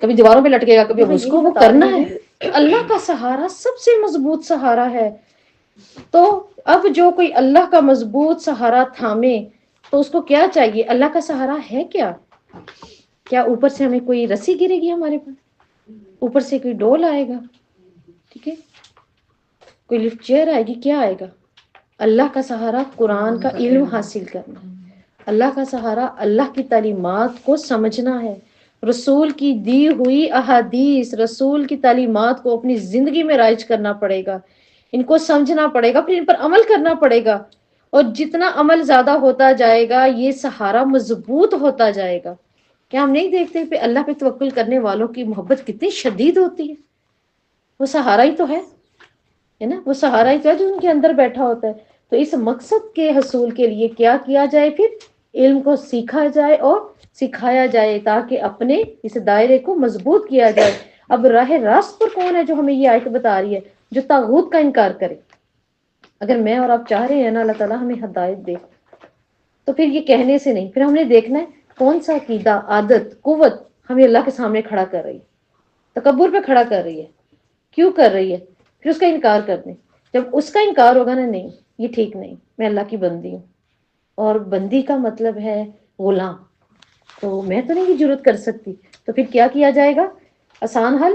کبھی دیواروں پہ لٹکے گا، کبھی اس کو وہ کرنا ہے۔ اللہ کا سہارا سب سے مضبوط سہارا ہے۔ تو اب جو کوئی اللہ کا مضبوط سہارا تھامے تو اس کو کیا چاہیے؟ اللہ کا سہارا ہے کیا؟ کیا اوپر سے ہمیں کوئی رسی گرے گی ہمارے پر، اوپر سے کوئی ڈول آئے گا، ٹھیک ہے، کوئی لفٹ چیئر آئے گی؟ کیا آئے گا؟ اللہ کا سہارا قرآن کا علم حاصل کرنا ہے، اللہ کا سہارا اللہ کی تعلیمات کو سمجھنا ہے، رسول کی دی ہوئی احادیث، رسول کی تعلیمات کو اپنی زندگی میں رائج کرنا پڑے گا، ان کو سمجھنا پڑے گا، پھر ان پر عمل کرنا پڑے گا، اور جتنا عمل زیادہ ہوتا جائے گا یہ سہارا مضبوط ہوتا جائے گا۔ کیا ہم نہیں دیکھتے کہ اللہ پہ توکل کرنے والوں کی محبت کتنی شدید ہوتی ہے؟ وہ سہارا ہی تو ہے نا، وہ سہارا ہی تو ہے جو ان کے اندر بیٹھا ہوتا ہے۔ تو اس مقصد کے حصول کے لیے کیا کیا جائے؟ پھر علم کو سیکھا جائے اور سکھایا جائے تاکہ اپنے اس دائرے کو مضبوط کیا جائے۔ اب راہ راست پر کون ہے جو ہمیں یہ آیت بتا رہی ہے؟ جو طاغوت کا انکار کرے۔ اگر میں اور آپ چاہ رہے ہیں نا اللہ تعالیٰ ہمیں ہدایت دے، تو پھر یہ کہنے سے نہیں، پھر ہم نے دیکھنا ہے کون سا عقیدہ، عادت، قوت ہمیں اللہ کے سامنے کھڑا کر رہی ہے، تکبر پہ کھڑا کر رہی ہے، کیوں کر رہی ہے؟ پھر اس کا انکار کر دیں۔ جب اس کا انکار ہوگا نا، نہیں یہ ٹھیک نہیں، میں اللہ کی بندی ہوں، اور بندی کا مطلب ہے غلام، تو میں تو نہیں یہ جرت کر سکتی، تو پھر کیا کیا جائے گا؟ آسان حل،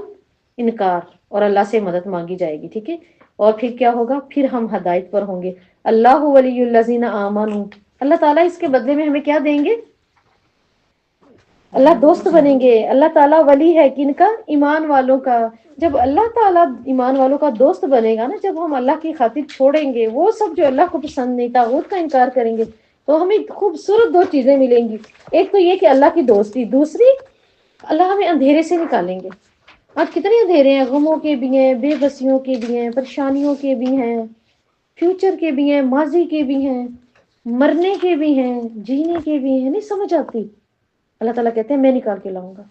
انکار، اور اللہ سے مدد مانگی جائے گی، ٹھیک ہے، اور پھر کیا ہوگا؟ پھر ہم ہدایت پر ہوں گے۔ اللہ ولی الذین آمنوا، اللہ تعالیٰ اس کے بدلے میں ہمیں کیا دیں گے؟ اللہ دوست بنیں گے۔ اللہ تعالیٰ ولی ہے کن کا؟ ایمان والوں کا۔ جب اللہ تعالیٰ ایمان والوں کا دوست بنے گا نا، جب ہم اللہ کی خاطر چھوڑیں گے وہ سب جو اللہ کو پسند نہیں، طاغوت کا انکار کریں گے، تو ہمیں خوبصورت 2 چیزیں ملیں گی۔ ایک تو یہ کہ اللہ کی دوستی، دوسری اللہ ہمیں اندھیرے سے نکالیں گے۔ آج کتنے اندھیرے ہیں، غموں کے بھی ہیں، بے بسیوں کے بھی ہیں، پریشانیوں کے بھی ہیں، فیوچر کے بھی ہیں، ماضی کے بھی ہیں، مرنے کے بھی ہیں، جینے کے بھی ہیں، نہیں سمجھ آتی۔ اللہ تعالیٰ کہتے ہیں میں نکال کے لاؤں گا،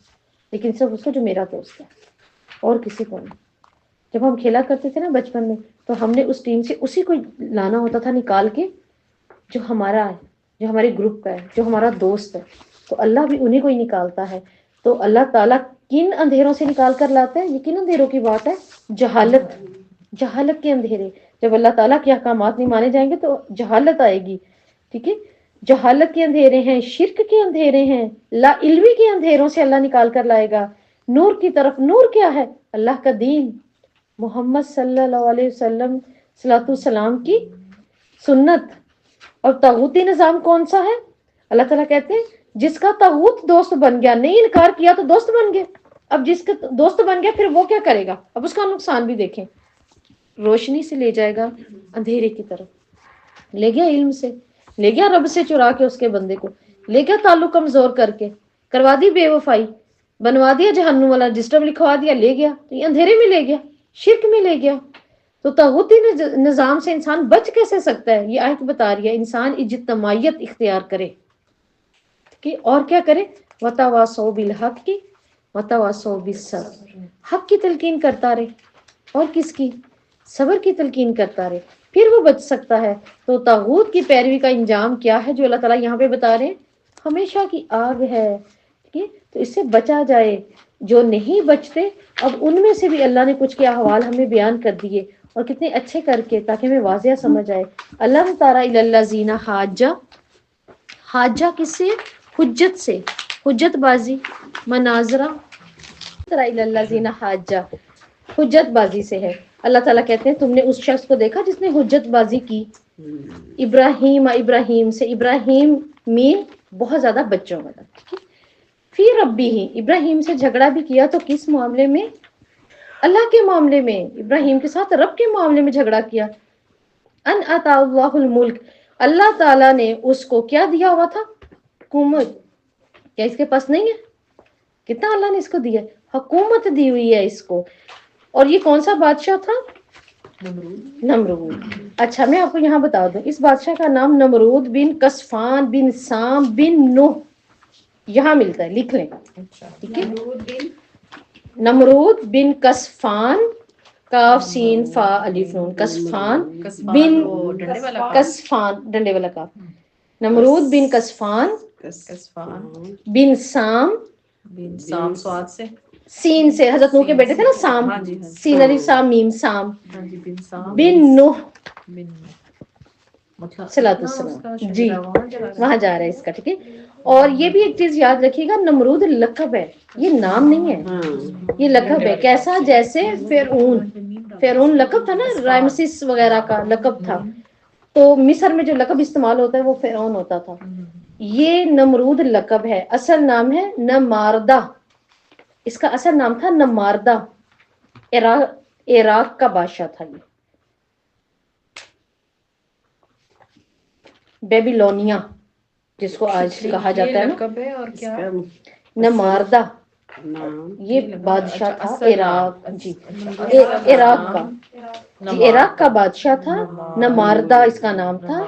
لیکن سب اس کو جو میرا دوست ہے، اور کسی کو نہیں۔ جب ہم کھیلا کرتے تھے نا بچپن میں، تو ہم نے اس ٹیم سے اسی کو لانا ہوتا تھا نکال کے، جو ہمارا ہے، جو ہمارے گروپ کا ہے، جو ہمارا دوست ہے. تو اللہ بھی انہیں کو ہی نکالتا ہے. تو اللہ تعالیٰ کن اندھیروں سے نکال کر لاتا ہے؟ یہ کن اندھیروں کی بات ہے؟ جہالت، جہالت کے اندھیرے. جب اللہ تعالیٰ کے احکامات نہیں مانے جائیں گے تو جہالت آئے گی. ٹھیک ہے، جہالت کے اندھیرے ہیں، شرک کے اندھیرے ہیں، لا علمی کے اندھیروں سے اللہ نکال کر لائے گا نور کی طرف. نور کیا ہے؟ اللہ کا دین، محمد صلی اللہ علیہ وسلم صلاۃ السلام کی سنت. اور طاغوتی نظام کون سا ہے؟ اللہ تعالیٰ کہتے ہیں جس کا طاغوت دوست بن گیا، نہیں انکار کیا تو دوست بن گیا. اب جس کا دوست بن گیا پھر وہ کیا کرے گا؟ اب اس کا نقصان بھی دیکھیں. روشنی سے لے جائے گا اندھیرے کی طرف، لے گیا علم سے، لے گیا رب سے چرا کے اس کے بندے کو، لے گیا تعلق کمزور کر کے، کروا دی بے وفائی، بنوا دیا جہنم والا ڈسٹرب لکھوا دیا، لے گیا. تو یہ اندھیرے میں لے گیا، شرک میں لے گیا. تو طاغوتی نظام سے انسان بچ کیسے سکتا ہے؟ یہ آیت بتا رہی ہے انسان اجتماعیت اختیار کرے کہ اور کیا کرے؟ وتواصوا بالحق کی وتواصوا بالصبر. حق کی تلقین کرتا رہے، اور کس کی؟ صبر کی تلقین کرتا رہے، پھر وہ بچ سکتا ہے. تو طاغوت کی پیروی کا انجام کیا ہے جو اللہ تعالیٰ یہاں پہ بتا رہے ہیں؟ ہمیشہ کی آگ ہے. ٹھیک ہے، تو اس سے بچا جائے. جو نہیں بچتے، اب ان میں سے بھی اللہ نے کچھ کے احوال ہمیں بیان کر دیے، اور کتنے اچھے کر کے، تاکہ ہمیں واضح سمجھ آئے. الم تر الی الذین حاجہ، حاجہ کس سے؟ حجت سے، حجت بازی، مناظرہ. تر الی الذین حاجہ، حجت بازی سے ہے. اللہ تعالیٰ کہتے ہیں تم نے اس شخص کو دیکھا جس نے حجت بازی کی ابراہیم، ابراہیم سے. ابراہیم مین بہت زیادہ بچوں والا. فی ربی ہی، ابراہیم سے جھگڑا بھی کیا تو کس معاملے میں؟ اللہ کے معاملے میں. ابراہیم کے ساتھ رب کے معاملے میں جھگڑا کیا. ان عطا اللہ الملک، اللہ تعالیٰ نے اس کو کیا دیا ہوا تھا؟ حکومت. کیا اس کے پاس نہیں ہے؟ کتنا اللہ نے اس کو دیا ہے، حکومت دی ہوئی ہے اس کو. اور یہ کون سا بادشاہ تھا؟ نمرود. اچھا میں آپ کو یہاں بتا دوں، اس بادشاہ کا نام نمرود بن کسفان بن سام بن نوح یہاں ملتا ہے، لکھ لیں. ٹھیک ہے، نمرود بن کسفان، کاف سین فا الف نون، کسفان بن کسفان ڈنڈے والا کاف، نمرود بن کسفان بن سام، بن سام سواد سے، سین سے، حضرت نوح کے بیٹے تھے نا سام، سین علی سام میم سام، بن سام بن نوح بن مطلب صلاۃ السلام. جی وہاں جا رہا ہے اس کا. ٹھیک ہے، اور یہ بھی ایک چیز یاد رکھیے گا، نمرود لقب ہے، یہ نام نہیں ہے، یہ لقب ہے. کیسا؟ جیسے فرعون لقب تھا نا، رامسیس وغیرہ کا لقب تھا. تو مصر میں جو لقب استعمال ہوتا ہے وہ فرعون ہوتا تھا. یہ نمرود لقب ہے، اصل نام ہے نماردہ. اس کا اصل نام تھا نماردہ، عراق کا بادشاہ تھا. یہ بیبیلونیا جس کو آج کہا جاتا ہے نا، اور کیا نماردہ یہ بادشاہ تھا عراق. جی عراق کا، جی عراق کا بادشاہ تھا. نماردہ اس کا نام تھا.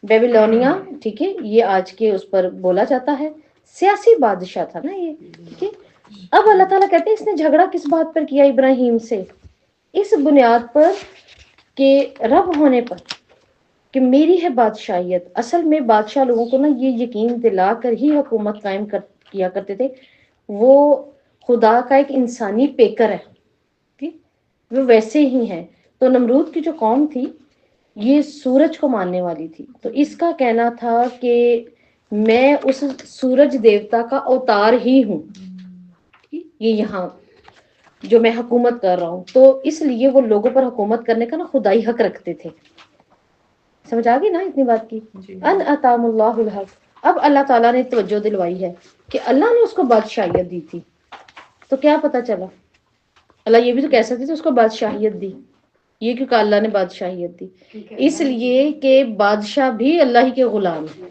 بیبیلونیا، ٹھیک ہے، یہ آج کے اس پر بولا جاتا ہے. سیاسی بادشاہ تھا نا یہ. ٹھیک ہے، اب اللہ تعالیٰ کہتے ہیں اس نے جھگڑا کس بات پر کیا ابراہیم سے؟ اس بنیاد پر کہ رب ہونے پر، کہ میری ہے بادشاہیت. اصل میں بادشاہ لوگوں کو نا یہ یقین دلا کر ہی حکومت قائم کیا کرتے تھے، وہ خدا کا ایک انسانی پیکر ہے. ٹھیک، وہ ویسے ہی ہیں. تو نمرود کی جو قوم تھی یہ سورج کو ماننے والی تھی. تو اس کا کہنا تھا کہ میں اس سورج دیوتا کا اوتار ہی ہوں، یہ یہاں جو میں حکومت کر رہا ہوں. تو اس لیے وہ لوگوں پر حکومت کرنے کا نا خدائی حق رکھتے تھے. سمجھ آ گئی نا اتنی بات کی؟ ان اتام اللہ الحق. اب اللہ تعالیٰ نے توجہ دلوائی ہے کہ اللہ نے اس کو بادشاہیت دی تھی. تو کیا پتا چلا؟ اللہ یہ بھی تو کہہ سکتے تھے اس کو بادشاہیت دی. یہ کیوں کہ اللہ نے بادشاہیت دی؟ اس لیے کہ بادشاہ بھی اللہ ہی کے غلام ہیں،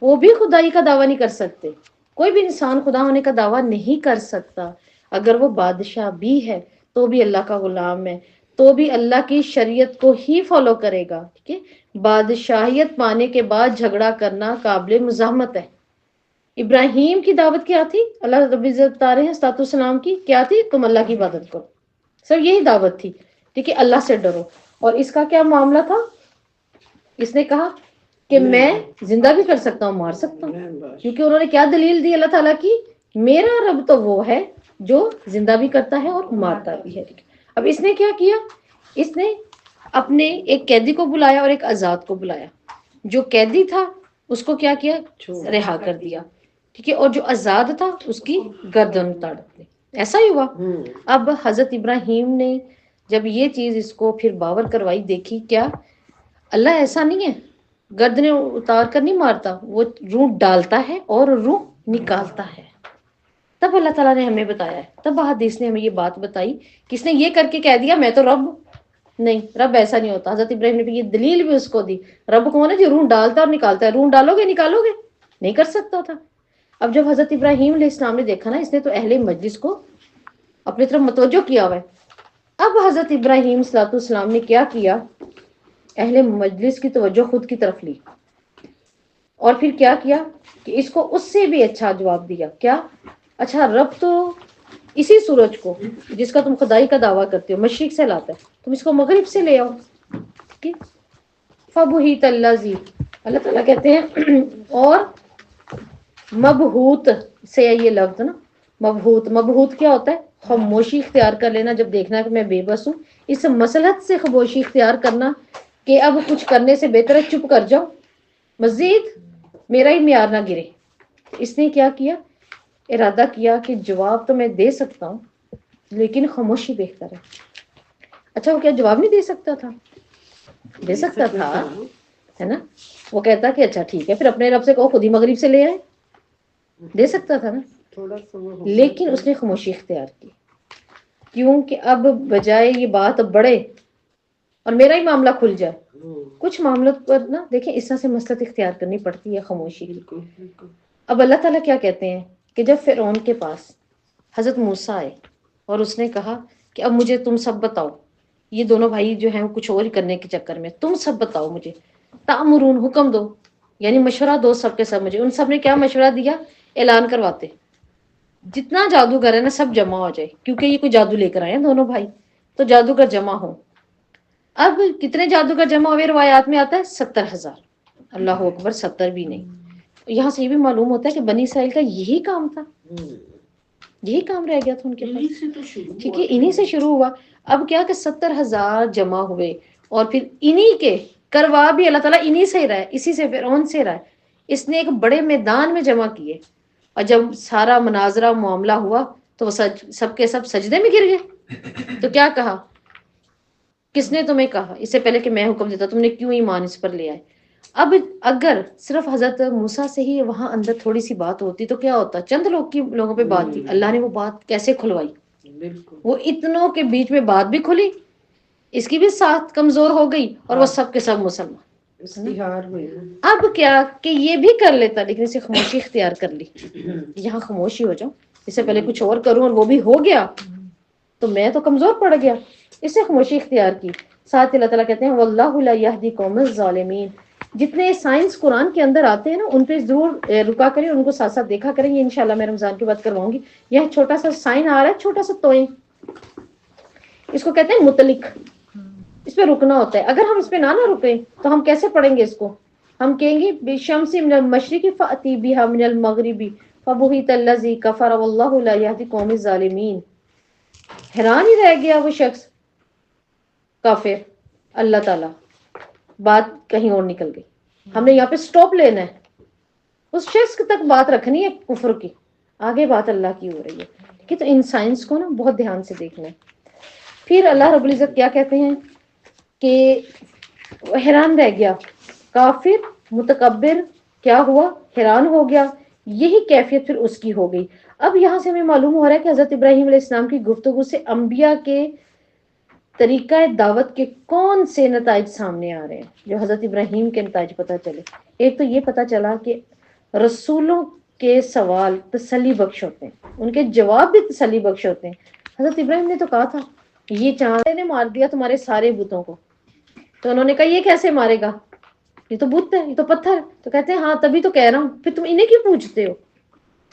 وہ بھی خدائی کا دعویٰ نہیں کر سکتے. کوئی بھی انسان خدا ہونے کا دعویٰ نہیں کر سکتا. اگر وہ بادشاہ بھی ہے تو بھی اللہ کا غلام ہے، تو بھی اللہ کی شریعت کو ہی فالو کرے گا. ٹھیک ہے، بادشاہیت پانے کے بعد جھگڑا کرنا قابل مزاحمت ہے. ابراہیم کی دعوت کیا تھی؟ اللہ رب العزت بتا رہے ہیں اسلاۃ السلام کی کیا تھی؟ تم اللہ کی عبادت کرو. سر یہی دعوت تھی، ٹھیک ہے، اللہ سے ڈرو. اور اس کا کیا معاملہ تھا؟ اس نے کہا کہ میں زندہ بھی کر سکتا ہوں، مار سکتا ہوں، کیونکہ انہوں نے کیا دلیل دی اللہ تعالیٰ کی؟ میرا رب تو وہ ہے جو زندہ بھی کرتا ہے اور مارتا بھی ہے. اب اس نے کیا کیا؟ اس نے اپنے ایک قیدی کو بلایا اور ایک آزاد کو بلایا. جو قیدی تھا اس کو کیا کیا؟ رہا کر دیا، ٹھیک ہے، اور جو آزاد تھا اس کی گردن اتار دی. ایسا ہی ہوا. اب حضرت ابراہیم نے جب یہ چیز اس کو پھر باور کروائی، دیکھی کیا اللہ ایسا نہیں ہے، گردنیں اتار کر نہیں مارتا، وہ روح ڈالتا ہے اور روح نکالتا ہے. تب اللہ تعالیٰ نے ہمیں بتایا ہے، تب حدیث نے ہمیں یہ بات بتائی کہ اس نے یہ کر کے کہہ دیا میں تو رب نہیں. رب ایسا نہیں ہوتا. حضرت ابراہیم نے بھی یہ دلیل بھی اس کو دی. رب کون ہے جو روح ڈالتا اور نکالتا ہے؟ روح ڈالو گے نکالو گے؟ نہیں کر سکتا تھا. اب جب حضرت ابراہیم علیہ السلام نے دیکھا نا، اس نے تو اہل مجلس کو اپنی طرف متوجہ کیا ہوا ہے. اب حضرت ابراہیم صلی اللہ علیہ وسلم نے کیا کیا؟ اہل مجلس کی توجہ خود کی طرف لی، اور پھر کیا کیا کہ اس کو اس سے بھی اچھا جواب دیا. کیا؟ اچھا رب تو اسی سورج کو جس کا تم خدائی کا دعویٰ کرتے ہو مشرق سے لاتا ہے، تم اس کو مغرب سے لے آؤ. فَبُہِتَ الَّذِي، اللہ تعالیٰ کہتے ہیں اور مبہوت سے یہ لفظ نا، مبہوت. مبہوت کیا ہوتا ہے؟ خاموشی اختیار کر لینا جب دیکھنا کہ میں بے بس ہوں. اس مسلحت سے خاموشی اختیار کرنا کہ اب کچھ کرنے سے بہتر ہے چپ کر جاؤ، مزید میرا ہی معیار نہ گرے. اس نے کیا کیا؟ ارادہ کیا کہ جواب تو میں دے سکتا ہوں لیکن خاموشی بہتر ہے. اچھا وہ کیا جواب نہیں دے سکتا تھا؟ دے سکتا تھا، ہے نا. وہ کہتا کہ اچھا ٹھیک ہے پھر اپنے رب سے کہو خود ہی مغرب سے لے آئے. دے سکتا تھا نا، لیکن اس نے خاموشی اختیار کی. کیونکہ اب بجائے یہ بات بڑھے اور میرا ہی معاملہ کھل جائے، کچھ معاملات پر نا دیکھیں اس طرح سے مصلحت اختیار کرنی پڑتی ہے خاموشی کی. اب اللہ تعالیٰ کیا کہتے ہیں کہ جب فرعون کے پاس حضرت موسیٰ آئے اور اس نے کہا کہ اب مجھے تم سب بتاؤ، یہ دونوں بھائی جو ہیں وہ کچھ اور کرنے کے چکر میں، تم سب بتاؤ مجھے، تامرون حکم دو، یعنی مشورہ دو سب کے سب مجھے. ان سب نے کیا مشورہ دیا؟ اعلان کرواتے جتنا جادوگر ہے نا سب جمع ہو جائے، کیونکہ یہ کوئی جادو لے کر آئے ہیں دونوں بھائی، تو جادوگر جمع ہو. اب کتنے جادوگر جمع ہوئے روایات میں آتا ہے 70,000. اللہ اکبر، 70 بھی نہیں. یہاں سے یہ بھی معلوم ہوتا ہے کہ بنی اسرائیل کا یہی کام تھا، یہی کام رہ گیا تھا ان کے پاس، ٹھیک ہے، انہی سے شروع ہوا. اب کیا کہ 70,000 جمع ہوئے اور پھر انہی کے کروا بھی اللہ تعالیٰ انہی سے رہا ہے، اسی سے فرعون سے رہا ہے. اس نے ایک بڑے میدان میں جمع کیے اور جب سارا مناظرہ معاملہ ہوا تو وہ سب کے سب سجدے میں گر گئے. تو کیا کہا؟ کس نے تمہیں کہا اس سے پہلے کہ میں حکم دیتا، تم نے کیوں ایمان اس پر لے آئے؟ اب اگر صرف حضرت موسیٰ سے ہی وہاں اندر تھوڑی سی بات ہوتی تو کیا ہوتا؟ چند لوگوں پہ بات تھی، اللہ نے وہ بات کیسے کھلوائی؟ وہ اتنوں کے بیچ میں بات بھی کھلی، اس کی بھی ساتھ کمزور ہو گئی اور وہ سب کے سب مسلمان. اب کیا کہ یہ بھی کر لیتا لیکن اسے خاموشی اختیار کر لی. یہاں خاموشی ہو جاؤ، اس سے پہلے کچھ اور کروں اور وہ بھی ہو گیا تو میں تو کمزور پڑ گیا. اس سے خاموشی اختیار کی. ساتھ اللہ تعالیٰ کہتے ہیں واللہ لا یہدی قوم الظالمین. جتنے سائنس قرآن کے اندر آتے ہیں نا ان پہ ضرور رکا کریں، ان کو ساتھ ساتھ دیکھا کریں. یہ انشاءاللہ میں رمضان کے بعد کرواؤں گی. یہ چھوٹا سا سائن آ رہا ہے، چھوٹا سا توئیں، اس کو کہتے ہیں متلک. اس پہ رکنا ہوتا ہے. اگر ہم اس پہ نہ رکیں تو ہم کیسے پڑھیں گے اس کو؟ ہم کہیں گے بالشمس من المشرق فأتی بها من المغرب فبہت الذی کفر واللہ لا یہدی قوم الظالمین. حیران ہی رہ گیا وہ شخص کافر. اللہ تعالیٰ بات کہیں اور نکل گئی. ہم نے یہاں پہ سٹاپ لینا ہے، اس شخص تک بات رکھنی ہے کفر کی، آگے بات اللہ کی ہو رہی ہے. ٹھیک ہے، تو ان سائنس کو نا بہت دھیان سے دیکھنا ہے. پھر اللہ رب العزت کیا کہتے ہیں کہ حیران رہ گیا کافر متکبر. کیا ہوا؟ حیران ہو گیا. یہی کیفیت پھر اس کی ہو گئی. اب یہاں سے ہمیں معلوم ہو رہا ہے کہ حضرت ابراہیم علیہ السلام کی گفتگو سے انبیاء کے طریقہ دعوت کے کون سے نتائج سامنے آ رہے ہیں جو حضرت ابراہیم کے نتائج پتہ چلے. ایک تو یہ پتہ چلا کہ رسولوں کے سوال تسلی بخش ہوتے ہیں، ان کے جواب بھی تسلی بخش ہوتے ہیں. حضرت ابراہیم نے تو کہا تھا یہ چاند نے مار دیا تمہارے سارے بتوں کو، تو انہوں نے کہا یہ کیسے مارے گا، یہ تو بت ہے، یہ تو پتھر. تو کہتے ہیں ہاں تبھی تو کہہ رہا ہوں. پھر تم انہیں کیوں پوچھتے ہو،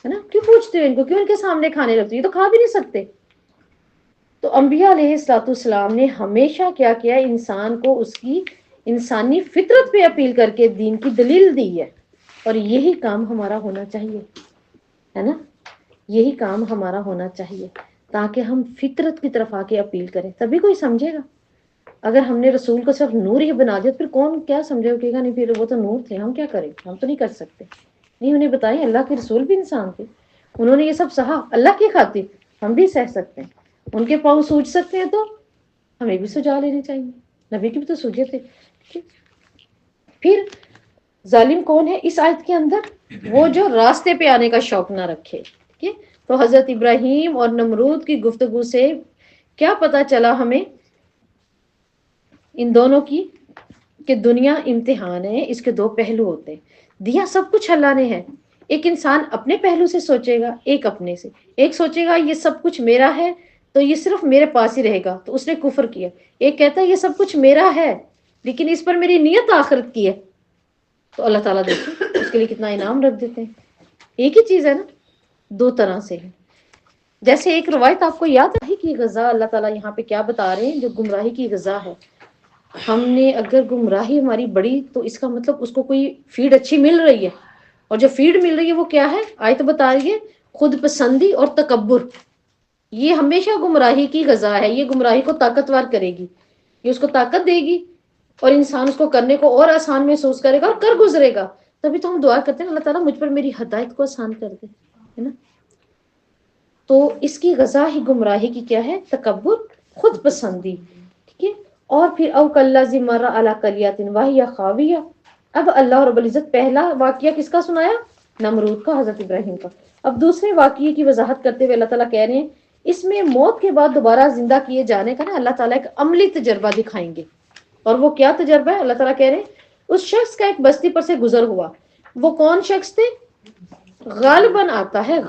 ہے نا؟ کیوں پوچھتے ہو ان کو؟ کیوں ان کے سامنے کھانے لگتے؟ یہ تو کھا بھی نہیں سکتے. تو انبیاء علیہ الصلوۃ والسلام نے ہمیشہ کیا کیا، انسان کو اس کی انسانی فطرت پہ اپیل کر کے دین کی دلیل دی ہے، اور یہی کام ہمارا ہونا چاہیے، ہے نا، یہی کام ہمارا ہونا چاہیے تاکہ ہم فطرت کی طرف آ کے اپیل کریں، تبھی کوئی سمجھے گا۔ اگر ہم نے رسول کو صرف نور ہی بنا دیا، پھر کون کیا سمجھے گا، کہے گا نہیں پھر وہ تو نور تھے، ہم کیا کریں، ہم تو نہیں کر سکتے۔ نہیں، انہیں بتائیں اللہ کے رسول بھی انسان تھے، انہوں نے یہ سب سہا اللہ کی خاطر، ہم بھی سہ سکتے ہیں، ان کے پاؤں سوج سکتے ہیں تو ہمیں بھی سجا لینے چاہیے، نبی کے بھی تو سوجے تھے۔ پھر ظالم کون ہے اس آیت کے اندر؟ وہ جو راستے پہ آنے کا شوق نہ رکھے، ٹھیک ہے۔ تو حضرت ابراہیم اور نمرود کی گفتگو سے کیا پتا چلا ہمیں ان دونوں کی، کہ دنیا امتحان ہے، اس کے دو پہلو ہوتے ہیں، دیا سب کچھ اللہ نے ہے، ایک انسان اپنے پہلو سے سوچے گا، ایک اپنے سے، ایک سوچے گا یہ سب کچھ میرا ہے تو یہ صرف میرے پاس ہی رہے گا، تو اس نے کفر کیا۔ ایک کہتا ہے یہ سب کچھ میرا ہے لیکن اس پر میری نیت آخرت کی ہے، تو اللہ تعالیٰ دیکھیں اس کے لیے کتنا انعام رکھ دیتے ہیں۔ ایک ہی چیز ہے نا، دو طرح سے ہے۔ جیسے ایک روایت آپ کو یاد ہے کی غذا، اللہ تعالیٰ یہاں پہ کیا بتا رہے ہیں، جو گمراہی کی غذا ہے، ہم نے اگر گمراہی ہماری بڑی تو اس کا مطلب اس کو کوئی فیڈ اچھی مل رہی ہے، اور جو فیڈ مل رہی ہے وہ کیا ہے، آیت بتا رہی ہے خود پسندی اور تکبر، یہ ہمیشہ گمراہی کی غذا ہے، یہ گمراہی کو طاقتور کرے گی، یہ اس کو طاقت دے گی، اور انسان اس کو کرنے کو اور آسان محسوس کرے گا اور کر گزرے گا۔ تبھی تو ہم دعا کرتے ہیں اللہ تعالیٰ مجھ پر میری ہدایت کو آسان کر دے، ہے نا۔ تو اس کی غذا ہی گمراہی کی کیا ہے، تکبر، خود پسندی، ٹھیک ہے۔ اور پھر او کالذی مر علی قریۃ وہی خاویہ، اب اللہ رب العزت پہلا واقعہ کس کا سنایا، نمرود کا، حضرت ابراہیم کا۔ اب دوسرے واقعے کی وضاحت کرتے ہوئے اللہ تعالیٰ کہہ رہے ہیں اس میں موت کے بعد دوبارہ زندہ کیے جانے کا نا اللہ تعالیٰ ایک عملی تجربہ دکھائیں گے، اور وہ کیا تجربہ ہے، اللہ تعالیٰ کہہ رہے ہیں اس شخص کا ایک بستی پر سے گزر ہوا، وہ کون شخص تھے، غالباً آتا ہے